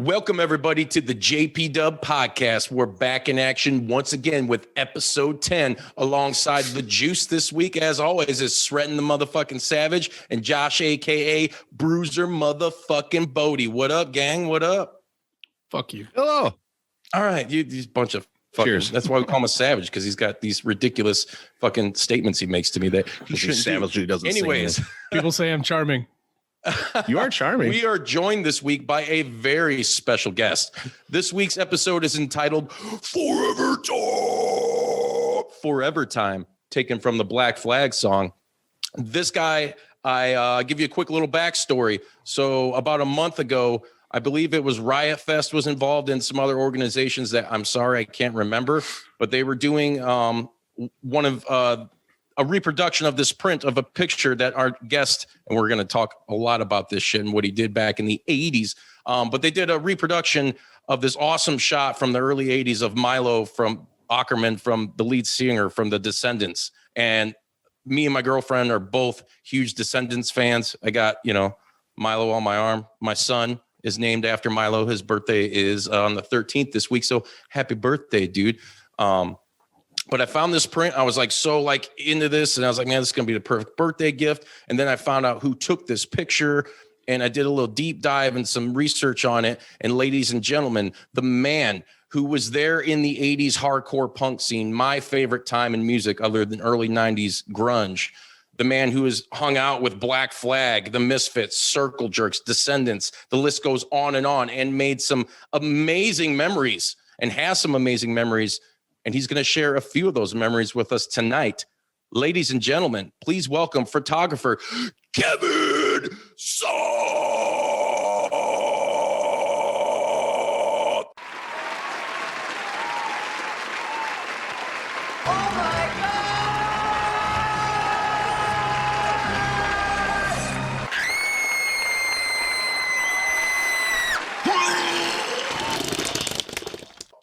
Welcome, everybody, to the JPDUB podcast. We're back in action once again with episode 10. Alongside the juice this week, as always, is Threat and the motherfucking Savage and Josh, a.k.a. Bruiser motherfucking Bodie. What up, gang? What up? Fuck you. Hello. All right, you bunch of fucking... Cheers. That's why we call him a savage, because he's got these ridiculous fucking statements he makes to me that he shouldn't savage. He doesn't. Anyways. People say I'm charming. You are charming. We are joined this week by a very special guest. This week's episode is entitled Forever Time, taken from the Black Flag song. This guy, I give you a quick little backstory. So about a month ago, I believe it was Riot Fest was involved in some other organizations that I'm sorry I can't remember, but they were doing one of a reproduction of this print of a picture that our guest, and we're going to talk a lot about this shit and what he did back in the 80s, but they did a reproduction of this awesome shot from the early 80s of Milo from Ackerman, from the lead singer from the Descendents. And me and my girlfriend are both huge Descendents fans. I got, Milo on my arm. My son is named after Milo. His birthday is on the 13th this week. So happy birthday, dude. But I found this print. I was so into this. And I was like, man, this is going to be the perfect birthday gift. And then I found out who took this picture. And I did a little deep dive and some research on it. And ladies and gentlemen, the man who was there in the 80s hardcore punk scene, my favorite time in music other than early 90s grunge, the man who has hung out with Black Flag, the Misfits, Circle Jerks, Descendants, the list goes on, and made some amazing memories and has some amazing memories. And he's going to share a few of those memories with us tonight. Ladies and gentlemen, please welcome photographer Kevin Salk.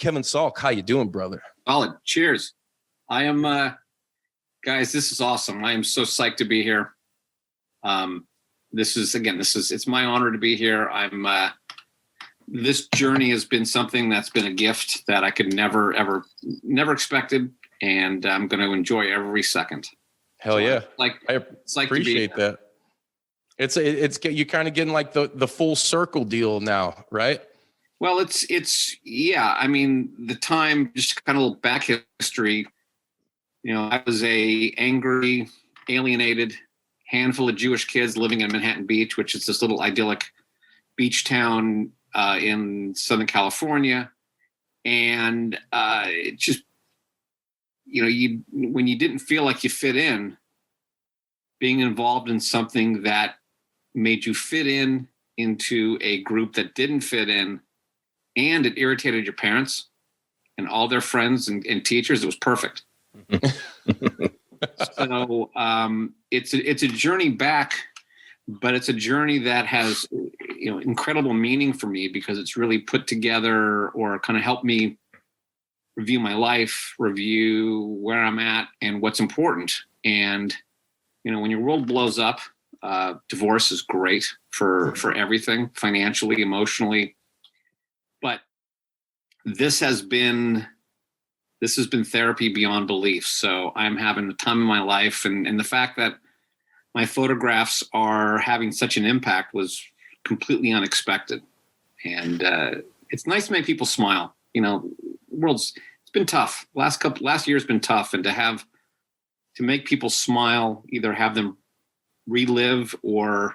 Kevin Salk, how you doing, brother? Solid. Cheers. I am, guys, this is awesome. I am so psyched to be here. It's my honor to be here. This journey has been something that's been a gift that I could never expected. And I'm going to enjoy every second. Hell yeah. I appreciate that. It's you're kind of getting like the full circle deal now, right? Well, yeah. I mean, the time, just kind of a little back history, I was a angry, alienated handful of Jewish kids living in Manhattan Beach, which is this little idyllic beach town in Southern California. And it just, when you didn't feel like you fit in, being involved in something that made you fit into a group that didn't fit in, and it irritated your parents and all their friends and teachers, it was perfect. So it's a journey back, but it's a journey that has incredible meaning for me because it's really put together or kind of helped me review my life, review where I'm at and what's important. And when your world blows up, divorce is great for everything, financially, emotionally. But this has been therapy beyond belief. So I'm having the time of my life, and the fact that my photographs are having such an impact was completely unexpected. And it's nice to make people smile. It's been tough. Last year's been tough, and to make people smile, either have them relive or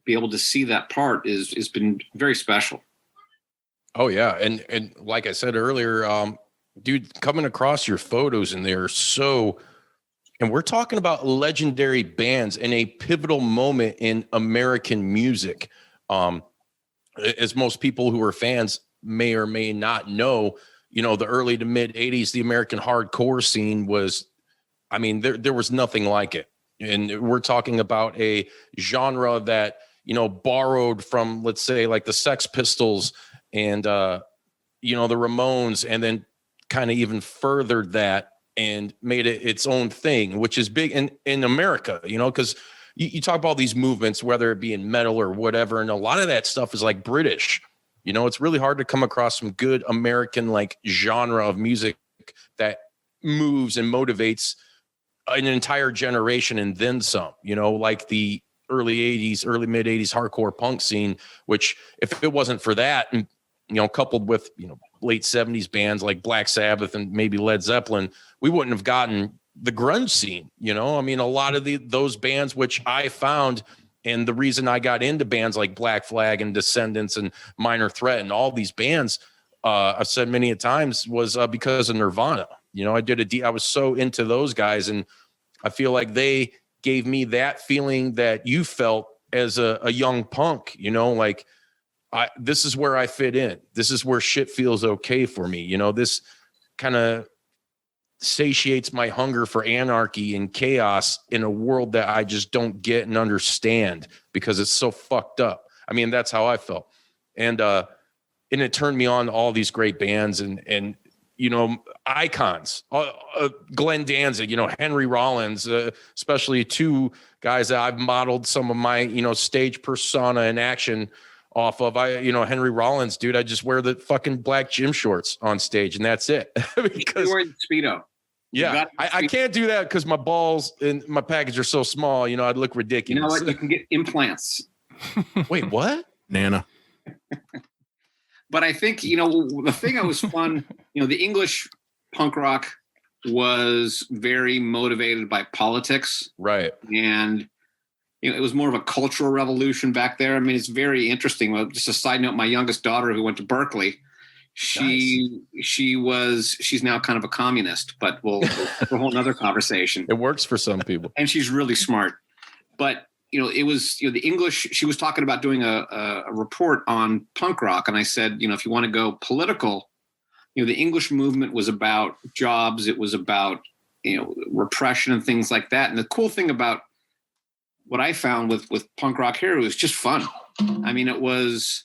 be able to see that part has been very special. Oh yeah. And like I said earlier, dude, coming across your photos and they're so, and we're talking about legendary bands in a pivotal moment in American music. As most people who are fans may or may not know, the early to mid 80s, the American hardcore scene was, there was nothing like it. And we're talking about a genre that, borrowed from, let's say, like the Sex Pistols and, the Ramones, and then kind of even furthered that and made it its own thing, which is big in America, because you talk about these movements, whether it be in metal or whatever, and a lot of that stuff is like British. You know, it's really hard to come across some good American like genre of music that moves and motivates an entire generation and then some, you know, like the early 80s, early mid 80s hardcore punk scene, which if it wasn't for that, and, you know, coupled with, you know, late 70s bands like Black Sabbath and maybe Led Zeppelin, we wouldn't have gotten the grunge scene. You know, I mean, a lot of those bands, which I found, and the reason I got into bands like Black Flag and Descendents and Minor Threat and all these bands, I've said many a times, was because of Nirvana. You know, I was so into those guys, and I feel like they gave me that feeling that you felt as a young punk, you know, like this is where I fit in. This is where shit feels okay for me. You know, this kind of satiates my hunger for anarchy and chaos in a world that I just don't get and understand because it's so fucked up. I mean, that's how I felt. And it turned me on to all these great bands and you know, icons, Glenn Danzig, you know, Henry Rollins, especially two guys that I've modeled some of my, you know, stage persona and action off of. You know, Henry Rollins, dude, I just wear the fucking black gym shorts on stage and that's it. Because You're wearing Speedo. yeah, I can't do that because my balls and my package are so small, you know, I'd look ridiculous. You know what? You can get implants. Wait, what? Nana. But I think, you know, the thing that was fun, you know, the English punk rock was very motivated by politics. Right. And, you know, it was more of a cultural revolution back there. I mean, it's very interesting. Well, just a side note, my youngest daughter who went to Berkeley, she's now kind of a communist, but we'll have a whole nother conversation. It works for some people. And she's really smart. But, you know, it was, you know, the English, she was talking about doing a report on punk rock. And I said, you know, if you want to go political, you know, the English movement was about jobs. It was about, you know, repression and things like that. And the cool thing about what I found with punk rock here was just fun. I mean, it was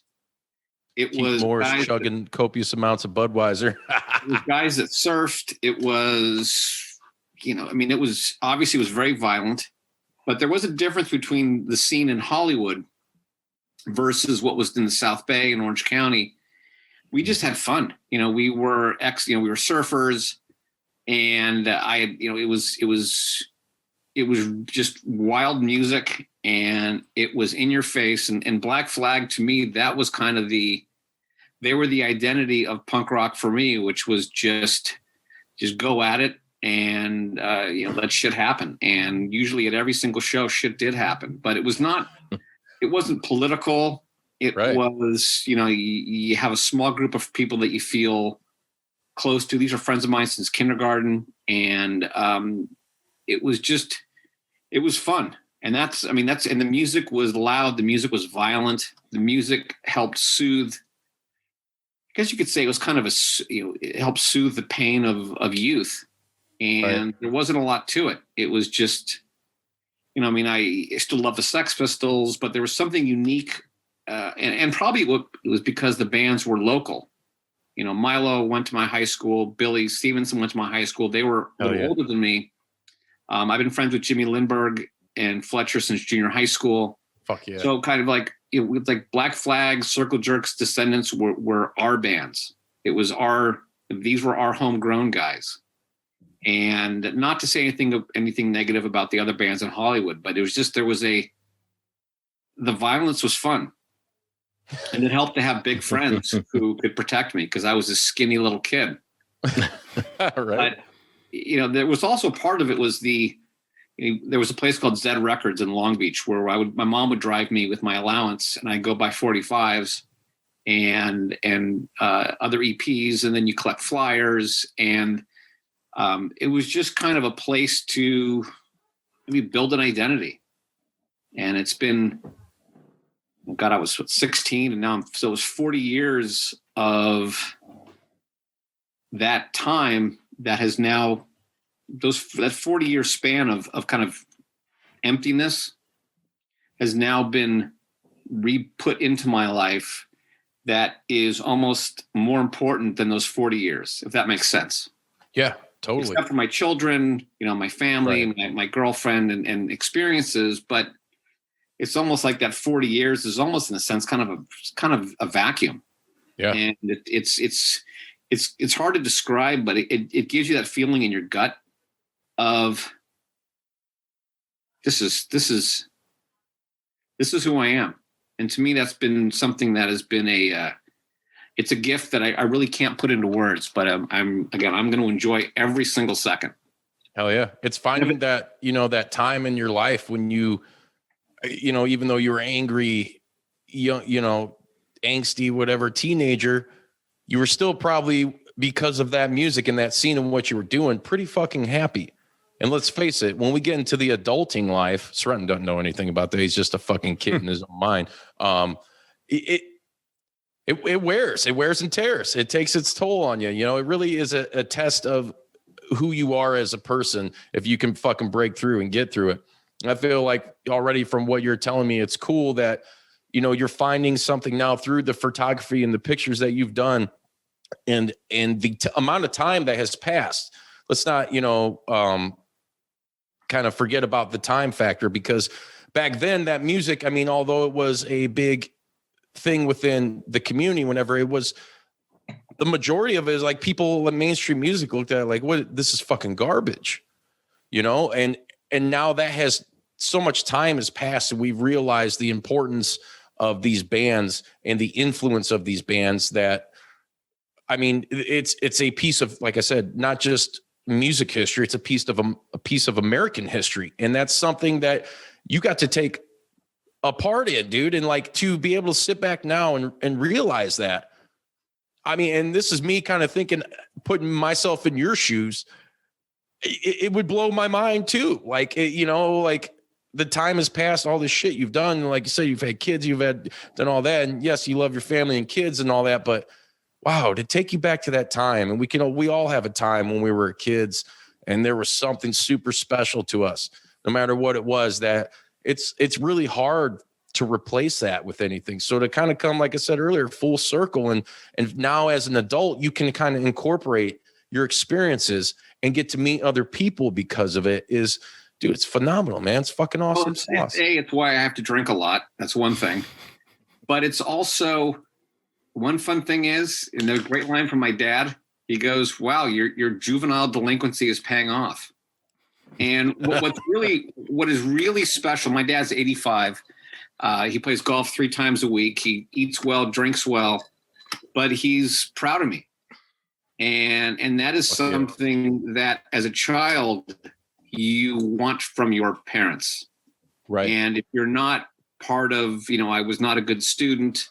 Morris chugging copious amounts of Budweiser. It was guys that surfed. It was, you know, I mean, it was very violent. But there was a difference between the scene in Hollywood versus what was in the South Bay and Orange County. We just had fun. You know, we were surfers, and it was just wild music, and it was in your face. And Black Flag, to me, that was kind of they were the identity of punk rock for me, which was just go at it. And, you know, let shit happen. And usually at every single show, shit did happen, but it wasn't political. It was, you know, you have a small group of people that you feel close to. These are friends of mine since kindergarten. And it was fun. And and the music was loud. The music was violent. The music helped soothe. I guess you could say it was kind of it helped soothe the pain of youth. And there wasn't a lot to it. It was just, you know, I mean, I still love the Sex Pistols, but there was something unique. And probably it was because the bands were local. You know, Milo went to my high school. Billy Stevenson went to my high school. They were older than me. I've been friends with Jimmy Lindbergh and Fletcher since junior high school. Fuck yeah. So kind of like, it was like Black Flag, Circle Jerks, Descendants were our bands. These were our homegrown guys. And not to say anything negative about the other bands in Hollywood, but it was just, the violence was fun. And it helped to have big friends who could protect me because I was a skinny little kid. Right. But, you know, there was also part of it was there was a place called Zed Records in Long Beach where my mom would drive me with my allowance and I'd go buy 45s and other EPs, and then you collect flyers, and it was just kind of a place to maybe build an identity. And it's been, oh God, I was 16 and now so it was 40 years of that time that has now, that 40-year span of kind of emptiness has now been re-put into my life that is almost more important than those 40 years, if that makes sense. Yeah, totally. Except for my children, you know, my family, my girlfriend and experiences. But it's almost like that 40 years is almost in a sense kind of a vacuum. Yeah. And it's hard to describe, but it gives you that feeling in your gut of this is who I am. And to me, that's been something that has been it's a gift that I really can't put into words, but I'm going to enjoy every single second. Hell yeah. It's finding that, that time in your life when you even though you were angry, angsty, whatever, teenager, you were still probably, because of that music and that scene and what you were doing, pretty fucking happy. And let's face it, when we get into the adulting life, Sretton doesn't know anything about that. He's just a fucking kid in his own mind. It wears and tears. It takes its toll on you. It really is a test of who you are as a person if you can fucking break through and get through it. And I feel like already from what you're telling me, it's cool that, you're finding something now through the photography and the pictures that you've done and the amount of time that has passed. Let's not, kind of forget about the time factor, because back then that music, although it was a big thing within the community, whenever it was, the majority of it is like people in mainstream music looked at it like, what, this is fucking garbage, and now that has so much time has passed and we've realized the importance of these bands and the influence of these bands that, it's a piece of, like I said, not just music history, it's a piece of American history. And that's something that you got to take a part in, dude. And like, to be able to sit back now and realize that, and this is me kind of thinking, putting myself in your shoes, it would blow my mind too. Like, like the time has passed, all this shit you've done. Like you said, you've had kids, you've done all that. And yes, you love your family and kids and all that, but wow, to take you back to that time. And we all have a time when we were kids and there was something super special to us, no matter what it was, that it's really hard to replace that with anything. So to kind of come, like I said earlier, full circle. And now as an adult, you can kind of incorporate your experiences and get to meet other people because of it is, dude, it's phenomenal, man. It's fucking awesome. It's why I have to drink a lot. That's one thing. But it's also, one fun thing is, and a great line from my dad, he goes, wow, your juvenile delinquency is paying off. And what is really special, my dad's 85. He plays golf 3 times a week. He eats well, drinks well, but he's proud of me. And that is something that as a child you want from your parents. Right. And if you're not part of, I was not a good student.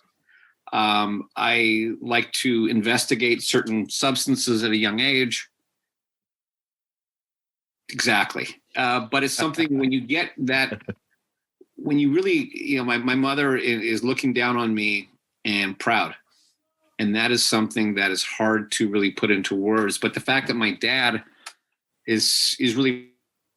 I like to investigate certain substances at a young age. Exactly. But it's something when you get that, when you really, my mother is looking down on me and proud. And that is something that is hard to really put into words. But the fact that my dad is really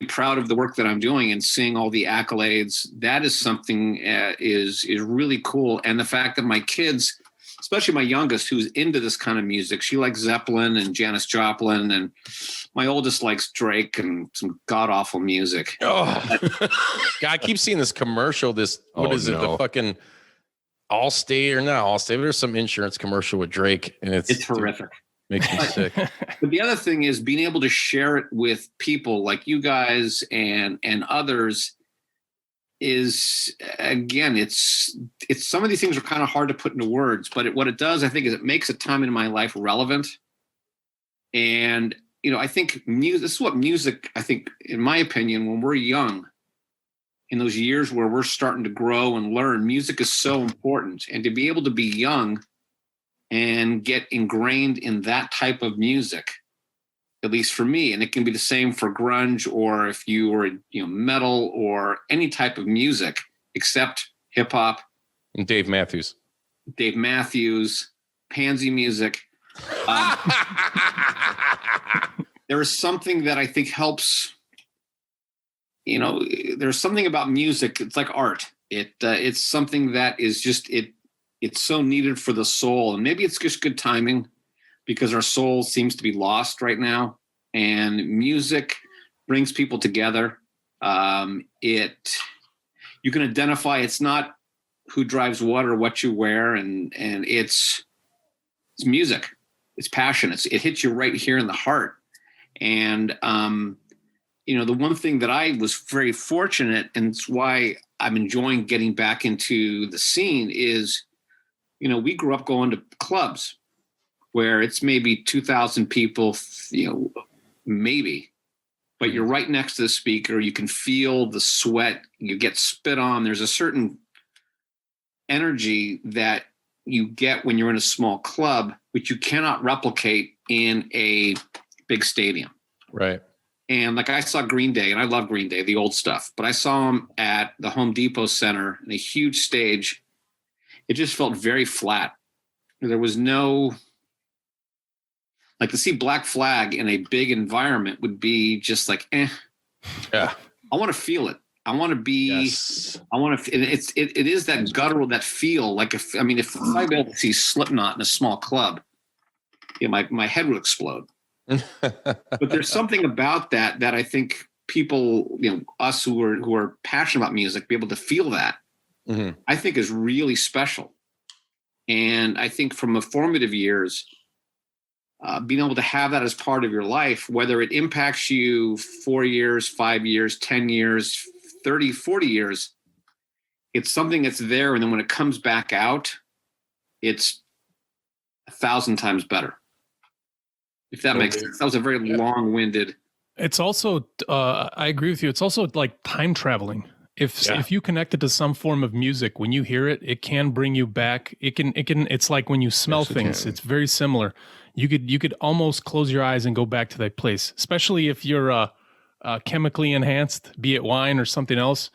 proud of the work that I'm doing and seeing all the accolades, that is something is really cool. And the fact that my kids, especially my youngest, who's into this kind of music, she likes Zeppelin and Janis Joplin, and my oldest likes Drake and some god awful music. Oh, God, I keep seeing this commercial. What is it? The fucking Allstate or not Allstate? There's some insurance commercial with Drake, and it's horrific. Makes me sick. But the other thing is being able to share it with people like you guys and others is, again, it's some of these things are kind of hard to put into words, but what it does, I think, is it makes a time in my life relevant. And, I think this is what music, I think, in my opinion, when we're young, in those years where we're starting to grow and learn, music is so important. And to be able to be young and get ingrained in that type of music, at least for me, and it can be the same for grunge, or if you were, metal or any type of music except hip hop. And Dave Matthews, Pansy music. There is something that I think helps. There's something about music. It's like art. It's something that is just it's so needed for the soul. And maybe it's just good timing because our soul seems to be lost right now. And music brings people together. You can identify, it's not who drives what or what you wear. And it's It's music. It's passion. It hits you right here in the heart. And, the one thing that I was very fortunate, and it's why I'm enjoying getting back into the scene is, we grew up going to clubs where it's maybe 2,000 people, maybe, but you're right next to the speaker. You can feel the sweat. You get spit on. There's a certain energy that you get when you're in a small club, which you cannot replicate in a big stadium. Right. And like I saw Green Day, and I love Green Day, the old stuff, but I saw them at the Home Depot Center in a huge stage. It just felt very flat. There was no, like, to see Black Flag in a big environment would be just like, Yeah. I want to feel it. I want to be, Yes. I want to, it is that guttural, that feel. Like, if I'd be able to see Slipknot in a small club, my head would explode. But there's something about that I think people, us who are passionate about music, be able to feel that. Mm-hmm. I think is really special. And I think from the formative years, being able to have that as part of your life, whether it impacts you 4 years, 5 years, 10 years, 30, 40 years, it's something that's there. And then when it comes back out, it's 1,000 times better. If that makes sense. That was a very long-winded. It's also, I agree with you. It's also like time traveling. If you connect it to some form of music, when you hear it, it can bring you back. It's like when you smell things. It's very similar. You could almost close your eyes and go back to that place, especially if you're chemically enhanced, be it wine or something else.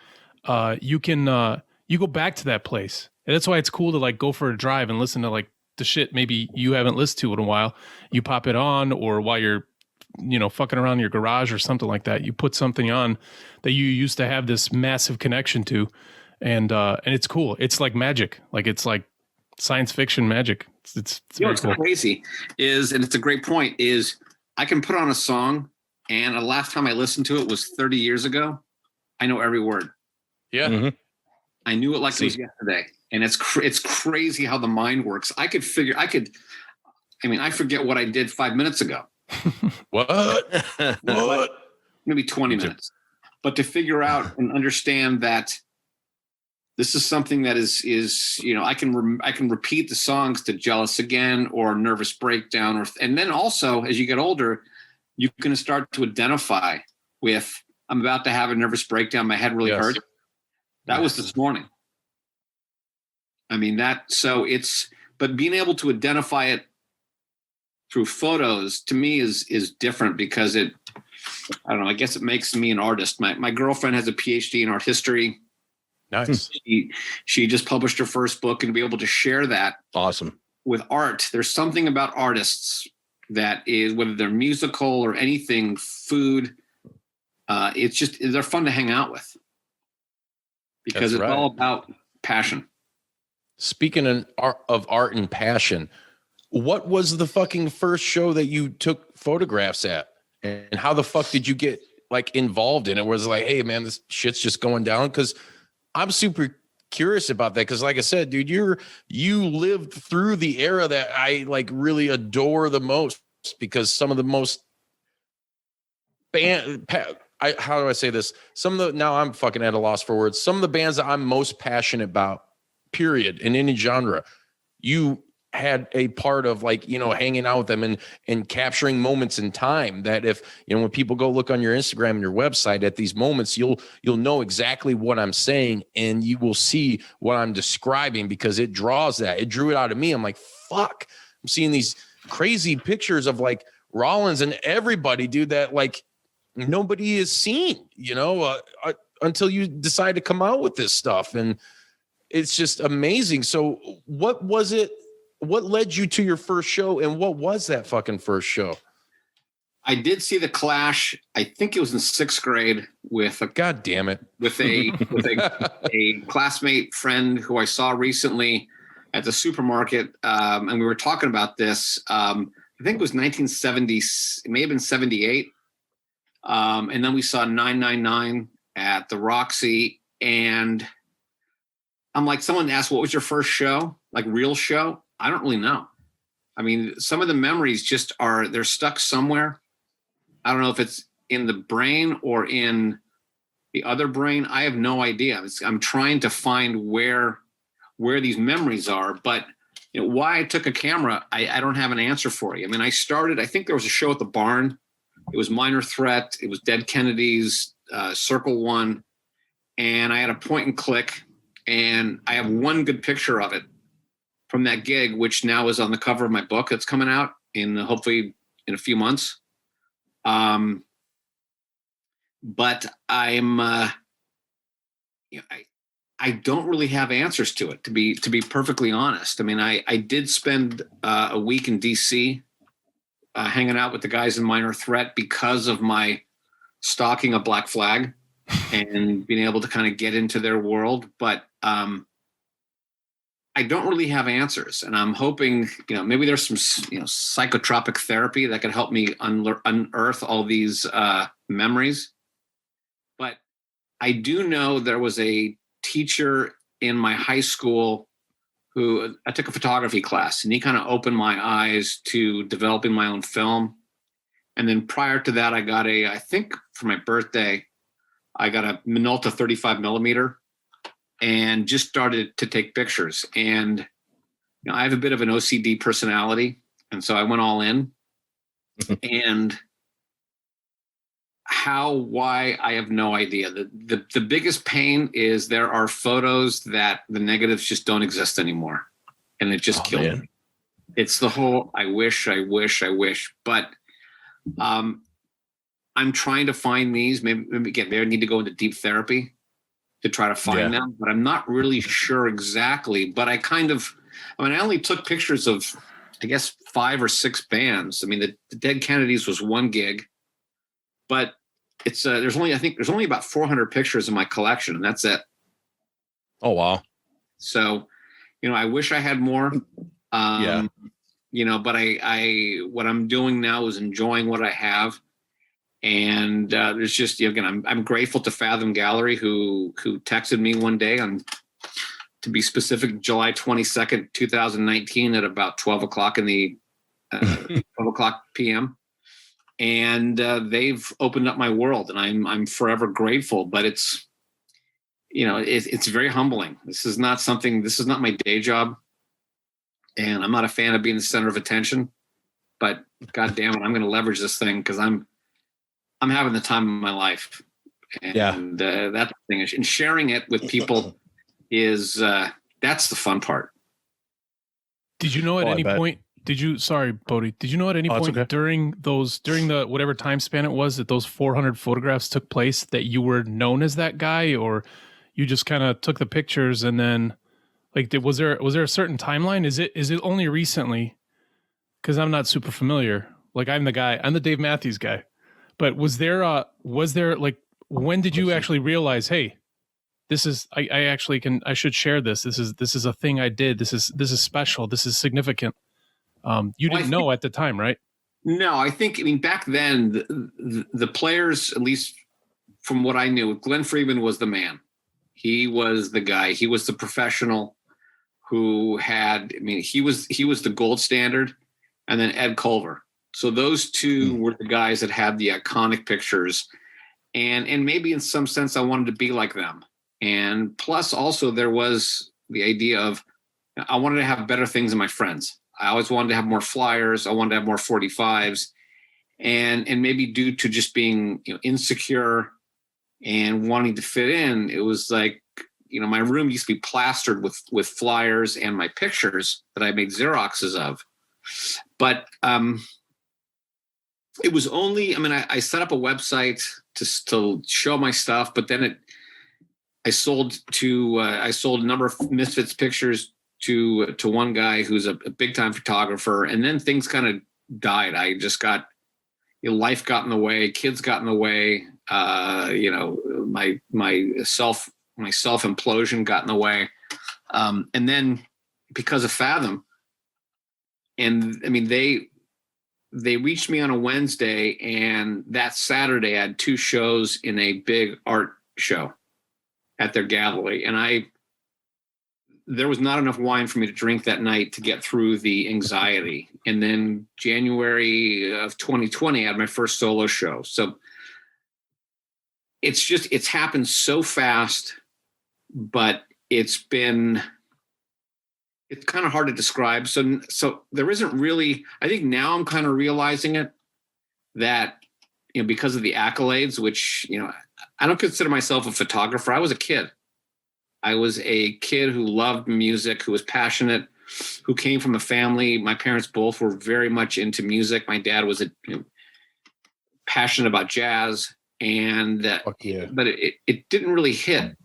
You go back to that place. And that's why it's cool to like go for a drive and listen to like the shit maybe you haven't listened to in a while. You pop it on, or while you're fucking around in your garage or something like that, you put something on that you used to have this massive connection to, and it's cool. It's like magic. Like, it's like science fiction magic. It's very what's cool. Crazy is, and it's a great point, is I can put on a song, and the last time I listened to it was 30 years ago. I know every word. Yeah. Mm-hmm. I knew it like it was yesterday. And it's crazy how the mind works. I forget what I did 5 minutes ago. What? Maybe 20 minutes. But to figure out and understand that this is something that is I can repeat the songs to Jealous Again or Nervous Breakdown, and then also as you get older, you can start to identify with, I'm about to have a nervous breakdown. My head really hurts. That was this morning. But being able to identify it through photos to me is different, because I don't know, I guess it makes me an artist. My girlfriend has a PhD in art history. Nice. She just published her first book, and to be able to share that Awesome. with art, there's something about artists that is, whether they're musical or anything, food, they're fun to hang out with, because it's all about passion. Speaking of art and passion, what was the fucking first show that you took photographs at, and how the fuck did you get like involved in it? Was it like, hey man, this shit's just going down? Because I'm super curious about that. Because like I said, dude, you lived through the era that I like really adore the most, because some of the most how do I say this? Now I'm fucking at a loss for words. Some of the bands that I'm most passionate about, period, in any genre, you had a part of, like, hanging out with them and capturing moments in time that if, when people go look on your Instagram and your website at these moments, you'll know exactly what I'm saying, and you will see what I'm describing, because it draws that. It drew it out of me. I'm like, fuck, I'm seeing these crazy pictures of like Rollins and everybody, dude, that like nobody has seen, until you decide to come out with this stuff. And it's just amazing. So what was it? What led you to your first show, and what was that fucking first show? I did see the Clash. I think it was in 6th grade with God damn it. With a classmate friend who I saw recently at the supermarket. And we were talking about this. I think it was 1970, it may have been 78. And then we saw 999 at the Roxy, and I'm like, someone asked, what was your first show? Like, real show? I don't really know. I mean, some of the memories just they're stuck somewhere. I don't know if it's in the brain or in the other brain. I have no idea. I'm trying to find where these memories are, but why I took a camera, I don't have an answer for you. I mean, I think there was a show at the barn. It was Minor Threat. It was Dead Kennedys, Circle One. And I had a point and click, and I have one good picture of it from that gig, which now is on the cover of my book that's coming out hopefully in a few months. But I'm, I don't really have answers to it, to be perfectly honest. I mean, I did spend a week in DC hanging out with the guys in Minor Threat because of my stalking of Black Flag and being able to kind of get into their world. But I don't really have answers, and I'm hoping, maybe there's some, psychotropic therapy that could help me unearth all these memories. But I do know there was a teacher in my high school who I took a photography class, and he kind of opened my eyes to developing my own film. And then prior to that, I think for my birthday, I got a Minolta 35 millimeter and just started to take pictures. And I have a bit of an OCD personality, and so I went all in. And why, I have no idea. The biggest pain is there are photos that the negatives just don't exist anymore, and it just killed me. It's the whole I wish, but I'm trying to find these. Maybe again, they need to go into deep therapy to try to find them, but I'm not really sure exactly. But I only took pictures of, I guess, 5 or 6 bands. I mean, the Dead Kennedys was one gig, but it's there's only about 400 pictures in my collection, and that's it. Oh wow! So, I wish I had more. But what I'm doing now is enjoying what I have. And there's just, again, I'm grateful to Fathom Gallery who texted me one day to be specific, July 22nd, 2019 at about 12 o'clock 12 o'clock PM. And they've opened up my world, and I'm forever grateful, but it's very humbling. This is not my day job, and I'm not a fan of being the center of attention, but God damn it, I'm going to leverage this thing because I'm having the time of my life. And that thing is, and sharing it with people is, that's the fun part. Did you know at any point, sorry, Bodie, did you know at any point during the whatever time span it was that those 400 photographs took place that you were known as that guy, or you just kind of took the pictures and then was there a certain timeline? Is it only recently? Cause I'm not super familiar. I'm the Dave Matthews guy. But was there when did you actually realize, hey, this is, I should share this. This is a thing I did. This is special. This is significant. You didn't know at the time, right? No, back then the players, at least from what I knew, Glenn Friedman was the man. He was the guy. He was the professional who he was the gold standard, and then Ed Culver. So those two were the guys that had the iconic pictures, and maybe in some sense I wanted to be like them. And plus also there was the idea of I wanted to have better things than my friends. I always wanted to have more flyers. I wanted to have more 45s, and maybe due to just being insecure and wanting to fit in, it was like, my room used to be plastered with flyers and my pictures that I made Xeroxes of. But it was only, I set up a website to show my stuff, but then I sold a number of Misfits pictures to one guy who's a big time photographer. And then things kind of died. I just got, life got in the way, kids got in the way. My self implosion got in the way. And then because of Fathom, and they reached me on a Wednesday, and that Saturday I had 2 shows in a big art show at their gallery. And there was not enough wine for me to drink that night to get through the anxiety. And then January of 2020, I had my first solo show. So it's happened so fast, but it's kind of hard to describe. So there isn't really, I think now I'm kind of realizing it, that, because of the accolades, which, I don't consider myself a photographer. I was a kid. I was a kid who loved music, who was passionate, who came from a family. My parents both were very much into music. My dad was passionate about jazz, and but it didn't really hit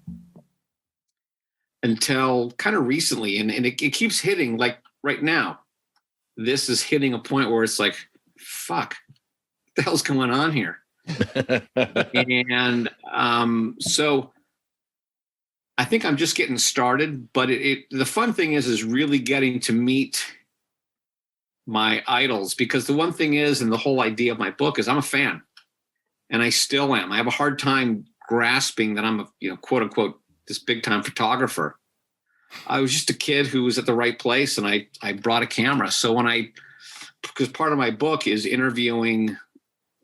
until kind of recently, and it keeps hitting. Like right now, this is hitting a point where it's like, fuck, what the hell's going on here? And so I think I'm just getting started, but the fun thing is really getting to meet my idols, because the one thing is, and the whole idea of my book is, I'm a fan, and I still am. I have a hard time grasping that I'm a, quote unquote, this big time photographer. I was just a kid who was at the right place, and I brought a camera. So because part of my book is interviewing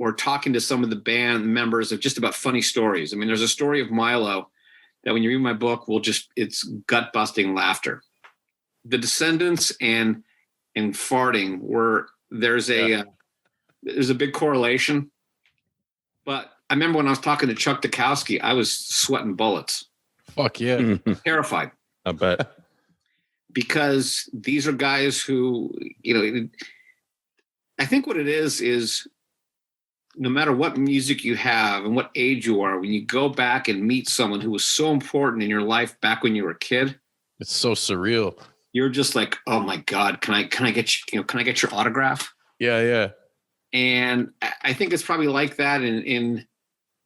or talking to some of the band members of just about funny stories. I mean, there's a story of Milo that when you read my book, it's gut busting laughter. The Descendents and farting there's a big correlation. But I remember when I was talking to Chuck Dukowski, I was sweating bullets. Fuck yeah. Terrified. I bet. Because these are guys who, I think what it is no matter what music you have and what age you are, when you go back and meet someone who was so important in your life back when you were a kid, it's so surreal. You're just like, oh my God, can I get can I get your autograph? Yeah. And I think it's probably like that in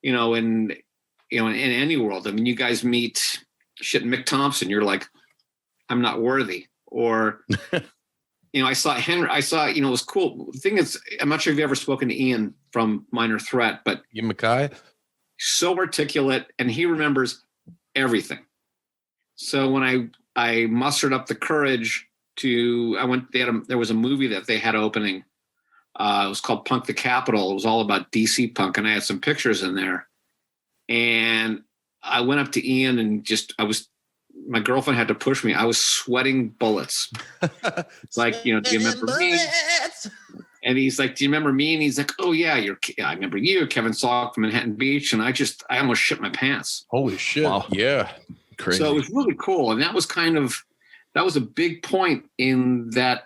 any world. I mean, you guys meet Mick Thompson, you're like, I'm not worthy. Or I saw Henry. It was cool. The thing is, I'm not sure if you've ever spoken to Ian from Minor Threat, but Mackaye, so articulate, and he remembers everything. So when I mustered up the courage there was a movie that they had opening. It was called Punk the Capital. It was all about DC punk, and I had some pictures in there. And I went up to Ian and my girlfriend had to push me. I was sweating bullets. It's like, do you remember me? And he's like, do you remember me? And he's like, oh yeah, I remember you, Kevin Salk from Manhattan Beach. And I almost shit my pants. Holy shit. Wow. Yeah. Crazy. So it was really cool. And that was a big point in that,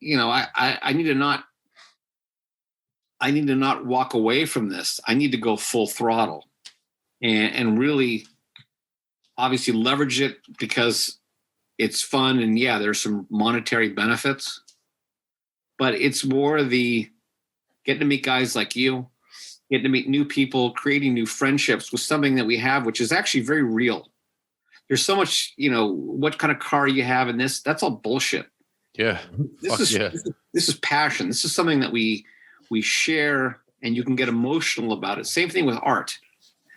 I need to not walk away from this. I need to go full throttle and really obviously leverage it, because it's fun. And yeah, there's some monetary benefits, but it's more the getting to meet guys like you, getting to meet new people, creating new friendships with something that we have, which is actually very real. There's so much, what kind of car you have in this, that's all bullshit. Yeah. This is passion. This is something that we share, and you can get emotional about it. Same thing with art.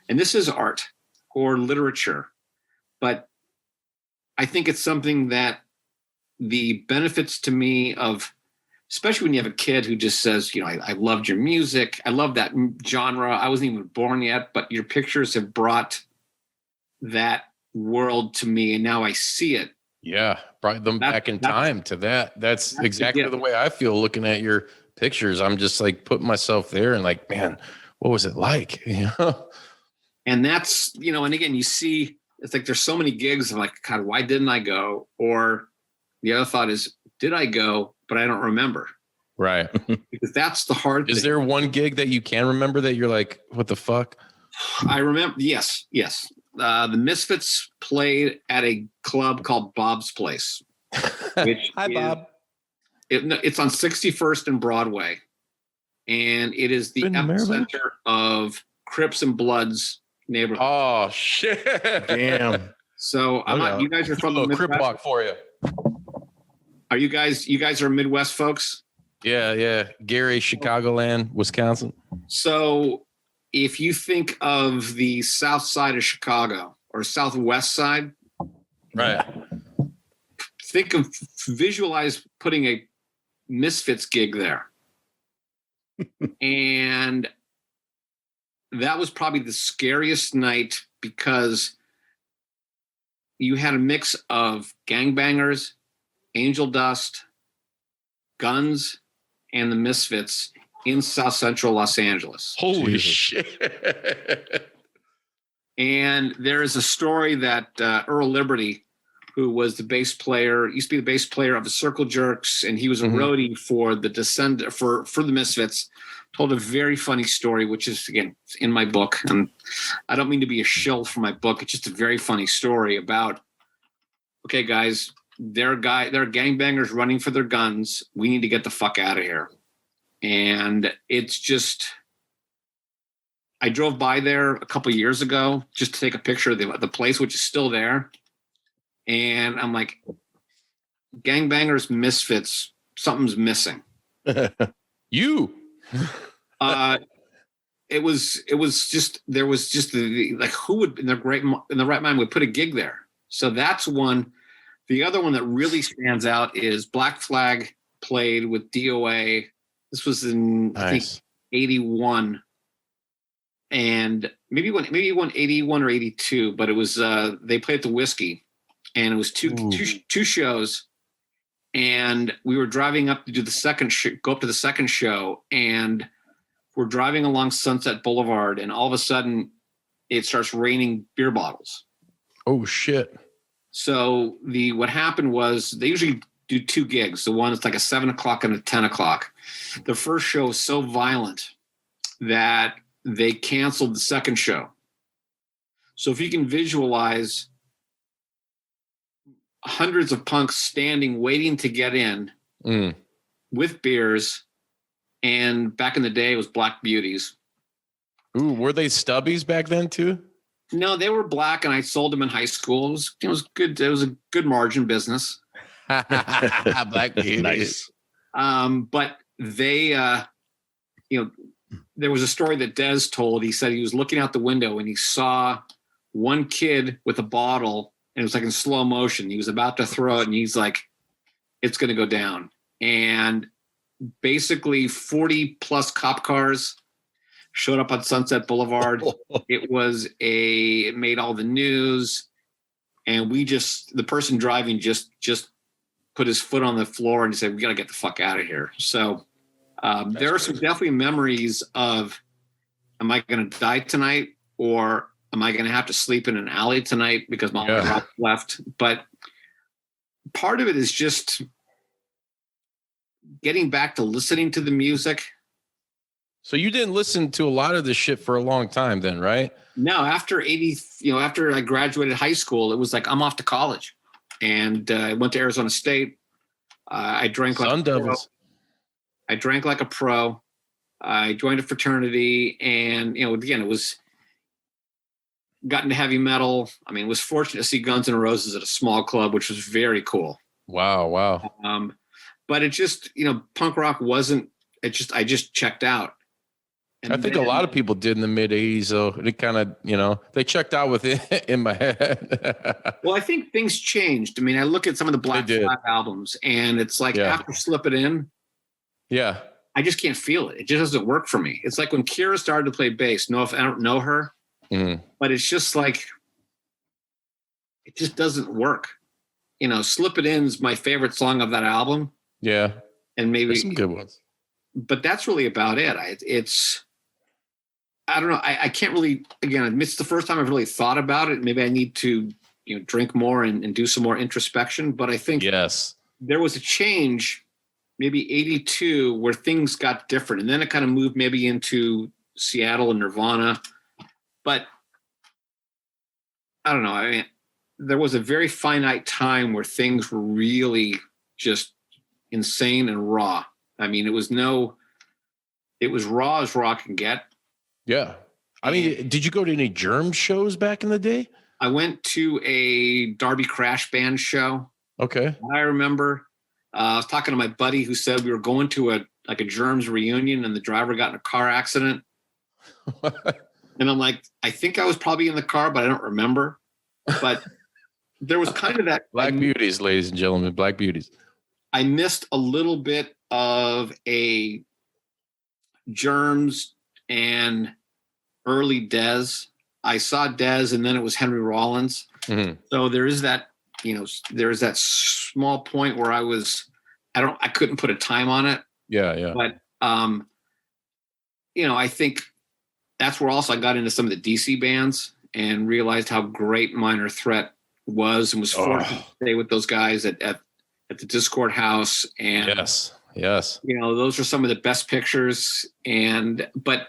And this is art or literature. But I think it's something that the benefits to me of, especially when you have a kid who just says, I loved your music. I love that genre. I wasn't even born yet, but your pictures have brought that world to me, and now I see it. Yeah. Brought them back in time to that. That's exactly the way I feel looking at your pictures. I'm just like putting myself there and like, man, what was it like? And that's, and again, you see, it's like there's so many gigs. I'm like, God, why didn't I go? Or the other thought is, did I go, but I don't remember? Right. Because that's the hard thing. Is there one gig that you can remember that you're like, what the fuck? I remember. Yes. The Misfits played at a club called Bob's Place. Hi, Bob. It's on 61st and Broadway. And it is the epicenter of Crips and Bloods neighborhood. Oh, shit. Damn. So you guys are from the Crip Midwest? walk for you. Are you guys are Midwest folks? Yeah. Gary, Chicagoland, Wisconsin. So if you think of the south side of Chicago or southwest side, right, visualize putting a Misfits gig there. And that was probably the scariest night because you had a mix of gangbangers, Angel Dust, Guns, and the Misfits in South Central Los Angeles. Holy shit. And there is a story that Earl Liberty, who was the bass player, used to be the bass player of the Circle Jerks, and he was a roadie for the for the Misfits, told a very funny story, which is, again, in my book. And I don't mean to be a shill for my book. It's just a very funny story about, okay, guys, there are gangbangers running for their guns. We need to get the fuck out of here. And it's just, I drove by there a couple of years ago just to take a picture of the place, which is still there. And I'm like, gangbangers, Misfits, something's missing. You. It was just, there was just like, who would in their right mind would put a gig there? So that's one. The other one that really stands out is Black Flag played with DOA. This was in I think 81, and maybe one 81 or 82, but it was they played at the Whiskey, and it was two shows, and we were driving up to do go up to the second show, and we're driving along Sunset Boulevard, and all of a sudden it starts raining beer bottles. Oh shit. So what happened was they usually do two gigs. The one that's like a 7 o'clock and a 10 o'clock. The first show was so violent that they canceled the second show. So if you can visualize hundreds of punks standing, waiting to get in with beers. And back in the day, it was Black Beauties. Ooh, were they stubbies back then too? No, they were black, and I sold them in high school. It was good. It was a good margin business. Black Beauties. Nice. But they, there was a story that Des told. He said he was looking out the window and he saw one kid with a bottle, and it was like in slow motion. He was about to throw it, and he's like, "It's going to go down." And basically 40 plus cop cars showed up on Sunset Boulevard. It made all the news. And the person driving just put his foot on the floor and said, "We got to get the fuck out of here." So there are some definitely memories of, am I going to die tonight? Or am I going to have to sleep in an alley tonight because my wife left? But part of it is just getting back to listening to the music. So you didn't listen to a lot of this shit for a long time then, right? No, after I graduated high school, it was like, I'm off to college. And I went to Arizona State. I drank like Sun Devils. I drank like a pro. I joined a fraternity, and again, it was got into heavy metal. I mean, was fortunate to see Guns N' Roses at a small club, which was very cool. Wow. But it just, punk rock wasn't. I just checked out. And I think a lot of people did in the mid 80s, though. It kind of, they checked out with it in my head. Well, I think things changed. I mean, I look at some of the Black Flag albums, and it's like after Slip It In, I just can't feel it. It just doesn't work for me. It's like when Kira started to play bass. No, if I don't know her, but it's just like, it just doesn't work. Slip It In's my favorite song of that album. Yeah. And maybe there's some good ones. But that's really about it. I don't know. I can't really, again, it's the first time I've really thought about it. Maybe I need to, drink more and do some more introspection. But I think there was a change, maybe 82, where things got different. And then it kind of moved maybe into Seattle and Nirvana. But I don't know. I mean, there was a very finite time where things were really just insane and raw. I mean, it was raw as rock can get. Yeah. I mean, did you go to any Germ shows back in the day? I went to a Darby Crash Band show. Okay. I remember I was talking to my buddy who said we were going to a Germs reunion, and the driver got in a car accident. And I'm like, I think I was probably in the car, but I don't remember. But there was kind of that Black beauties, ladies and gentlemen, black beauties. I missed a little bit of a Germs and early Dez. I saw Dez and then it was Henry Rollins. Mm-hmm. So there is that, there is that small point where I couldn't put a time on it. Yeah. But, I think that's where also I got into some of the DC bands and realized how great Minor Threat was and was fortunate to stay with those guys at the Discord house. And yes. Those are some of the best pictures. But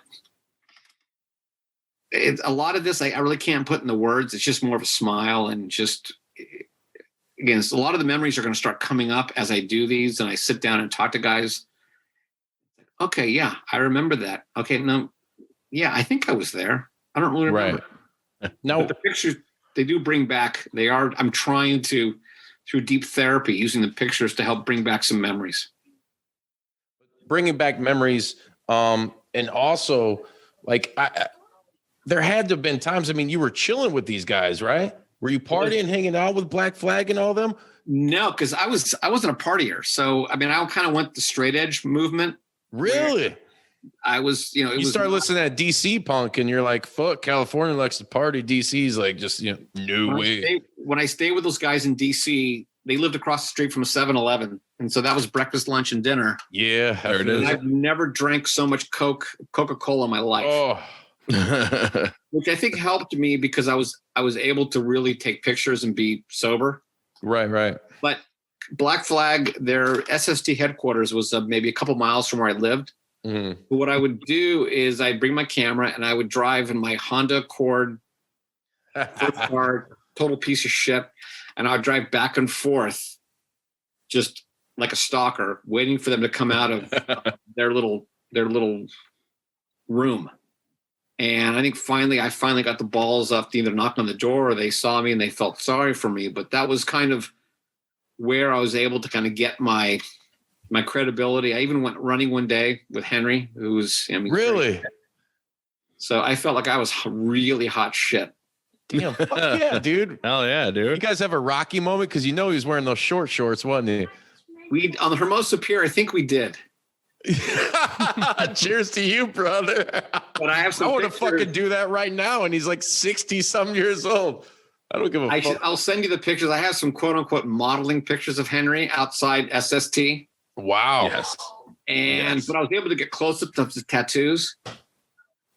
a lot of this, I really can't put in the words. It's just more of a smile and just, again, a lot of the memories are going to start coming up as I do these and I sit down and talk to guys. Okay. Yeah. I remember that. Okay. No. Yeah. I think I was there. I don't really remember. Right. No, but the pictures they do bring back, I'm trying to, through deep therapy, using the pictures to help bring back some memories. Bringing back memories. And also like, there had to have been times. I mean, you were chilling with these guys, right? Were you partying, hanging out with Black Flag and all them? No, because I wasn't a partier. So I mean, I kind of went the straight edge movement. Really? I was, you start listening to DC punk, and you're like, "Fuck, California likes to party. DC's like just no way." When I stayed with those guys in DC, they lived across the street from a 7-Eleven, and so that was breakfast, lunch, and dinner. Yeah, there it is. I've never drank so much Coca-Cola in my life. Oh. Which I think helped me because I was able to really take pictures and be sober. Right. But Black Flag, their SST headquarters was maybe a couple miles from where I lived. Mm-hmm. But what I would do is I'd bring my camera and I would drive in my Honda Accord, first car, total piece of shit, and I'd drive back and forth, just like a stalker, waiting for them to come out of their little room. And I think I finally got the balls up to either knock on the door or they saw me and they felt sorry for me. But that was kind of where I was able to kind of get my credibility. I even went running one day with Henry, who was really. So I felt like I was really hot shit. Damn, fuck yeah, dude. Hell yeah, dude. You guys have a Rocky moment because he was wearing those short shorts, wasn't he? We on the Hermosa Pier, I think we did. Cheers to you, brother. But I have some. I want to fucking do that right now, and he's like 60-some years old. I don't give a fuck. I'll send you the pictures. I have some quote unquote modeling pictures of Henry outside SST. Wow. Yes. But I was able to get close up to the tattoos.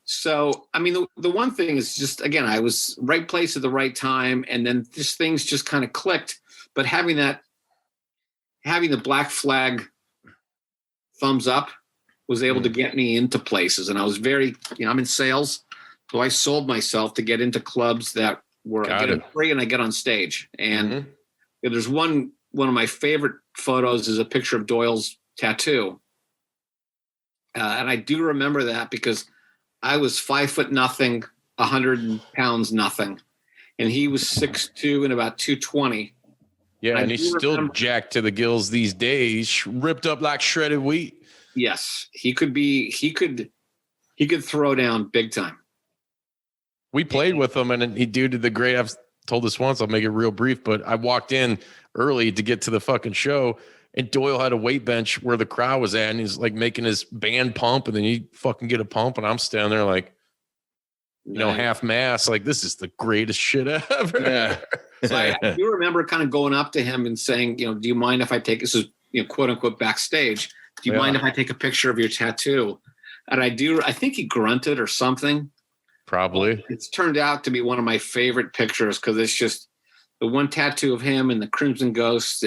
So I mean, the one thing is just, again, I was right place at the right time, and then just things just kind of clicked. But having the Black Flag thumbs up was able to get me into places. And I was very, I'm in sales. So I sold myself to get into clubs that were I get free and I get on stage. And there's one of my favorite photos is a picture of Doyle's tattoo. And I do remember that because I was 5'0" 100 pounds nothing. And he was 6'2" and about 220. Yeah, and he's still jacked to the gills these days, ripped up like shredded wheat. Yes, he could throw down big time. We played with him, and he did the great. I've told this once. I'll make it real brief, but I walked in early to get to the fucking show, and Doyle had a weight bench where the crowd was at, and he's like making his band pump, and then he fucking get a pump, and I'm standing there like, half mass, like this is the greatest shit ever. Yeah. So I do remember kind of going up to him and saying, do you mind if I take this is quote unquote backstage? Do you mind if I take a picture of your tattoo? And I think he grunted or something. Probably. It's turned out to be one of my favorite pictures because it's just the one tattoo of him and the Crimson Ghost.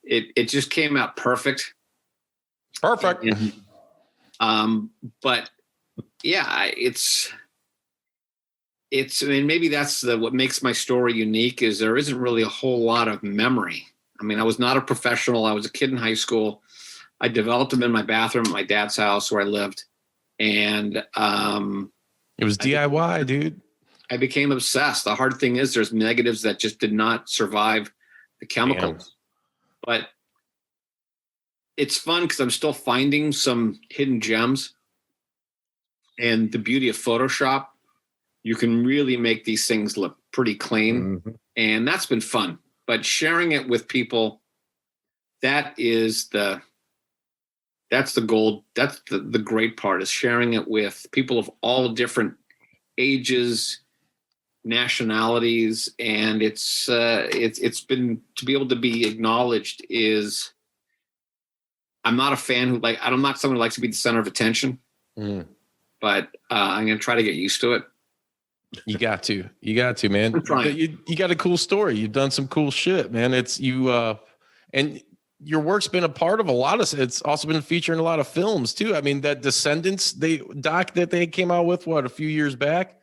It just came out perfect. Perfect. And, but yeah, I mean, maybe that's what makes my story unique is there isn't really a whole lot of memory. I mean, I was not a professional. I was a kid in high school. I developed them in my bathroom at my dad's house where I lived. And it was DIY, dude. I became obsessed. The hard thing is there's negatives that just did not survive the chemicals. Damn. But it's fun because I'm still finding some hidden gems. And the beauty of Photoshop you can really make these things look pretty clean. Mhm. And that's been fun. But sharing it with people, that's the gold. That's the great part, is sharing it with people of all different ages, nationalities, and it's been, to be able to be acknowledged is, I'm not a fan who I'm not someone who likes to be the center of attention, but I'm going to try to get used to it. You got to, man. I'm trying. You got a cool story. You've done some cool shit, man. It's and your work's been a part of a lot of, it's also been featured in a lot of films too. I mean, that Descendants, doc that they came out with, a few years back.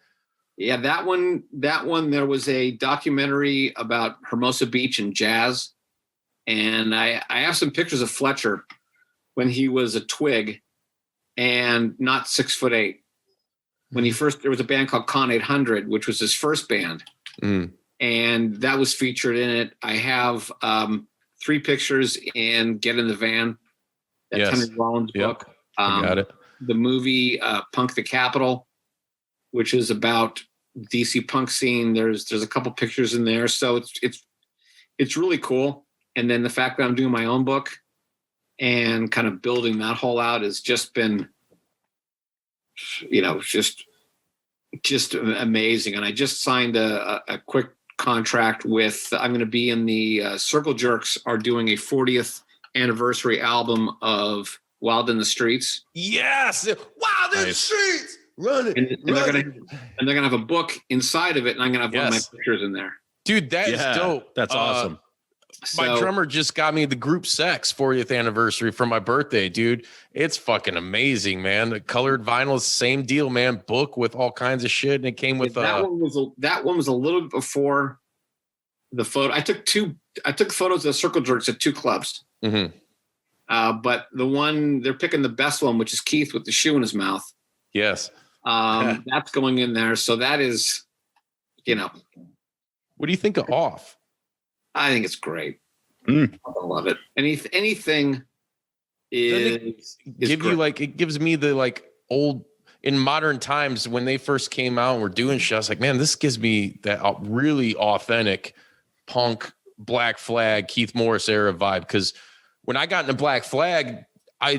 Yeah, that one, there was a documentary about Hermosa Beach and jazz. And I have some pictures of Fletcher when he was a twig and not 6'8". When there was a band called Con 800, which was his first band. And that was featured in it. I have 3 pictures in Get in the Van, that Henry Rollins book. I got it. The movie Punk the Capitol, which is about DC punk scene. There's a couple pictures in there. So it's really cool. And then the fact that I'm doing my own book and kind of building that whole out has just been, just amazing. And I just signed a quick contract with, I'm going to be in the Circle Jerks are doing a 40th anniversary album of Wild in the Streets. Yes. Wild in the Streets. Run it. And they're gonna have a book inside of it, and I'm gonna have one of my pictures in there. Dude, that is dope. That's awesome. My drummer just got me the Group Sex 40th anniversary for my birthday, dude. It's fucking amazing, man. The colored vinyl is same deal, man. Book with all kinds of shit, and it came with that one was a little bit before the photo. I took photos of the Circle Jerks at 2 clubs. But the one they're picking the best one, which is Keith with the shoe in his mouth. Yes. That's going in there. So that is, What do you think of Off? I think it's great. I love it. Anything is give great. you it gives me the old, in modern times when they first came out and were doing shit, I was like, man, this gives me that really authentic punk Black Flag, Keith Morris era vibe. Because when I got into Black Flag, I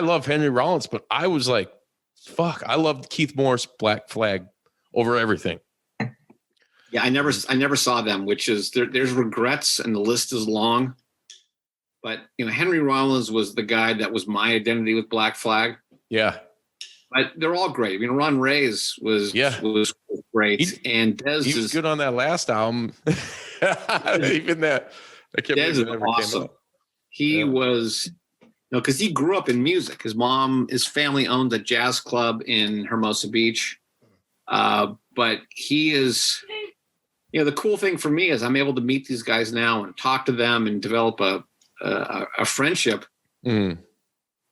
love Henry Rollins, but I was like, fuck, I loved Keith Morris Black Flag over everything. Yeah, I never saw them, which is there's regrets and the list is long. But Henry Rollins was the guy that was my identity with Black Flag. Yeah. But they're all great. I mean, Ron Reyes was great, and Dez he was good on that last album. Even that. I can't Dez is awesome. He was, because he grew up in music. His family owned a jazz club in Hermosa Beach. But he is, the cool thing for me is I'm able to meet these guys now and talk to them and develop a friendship.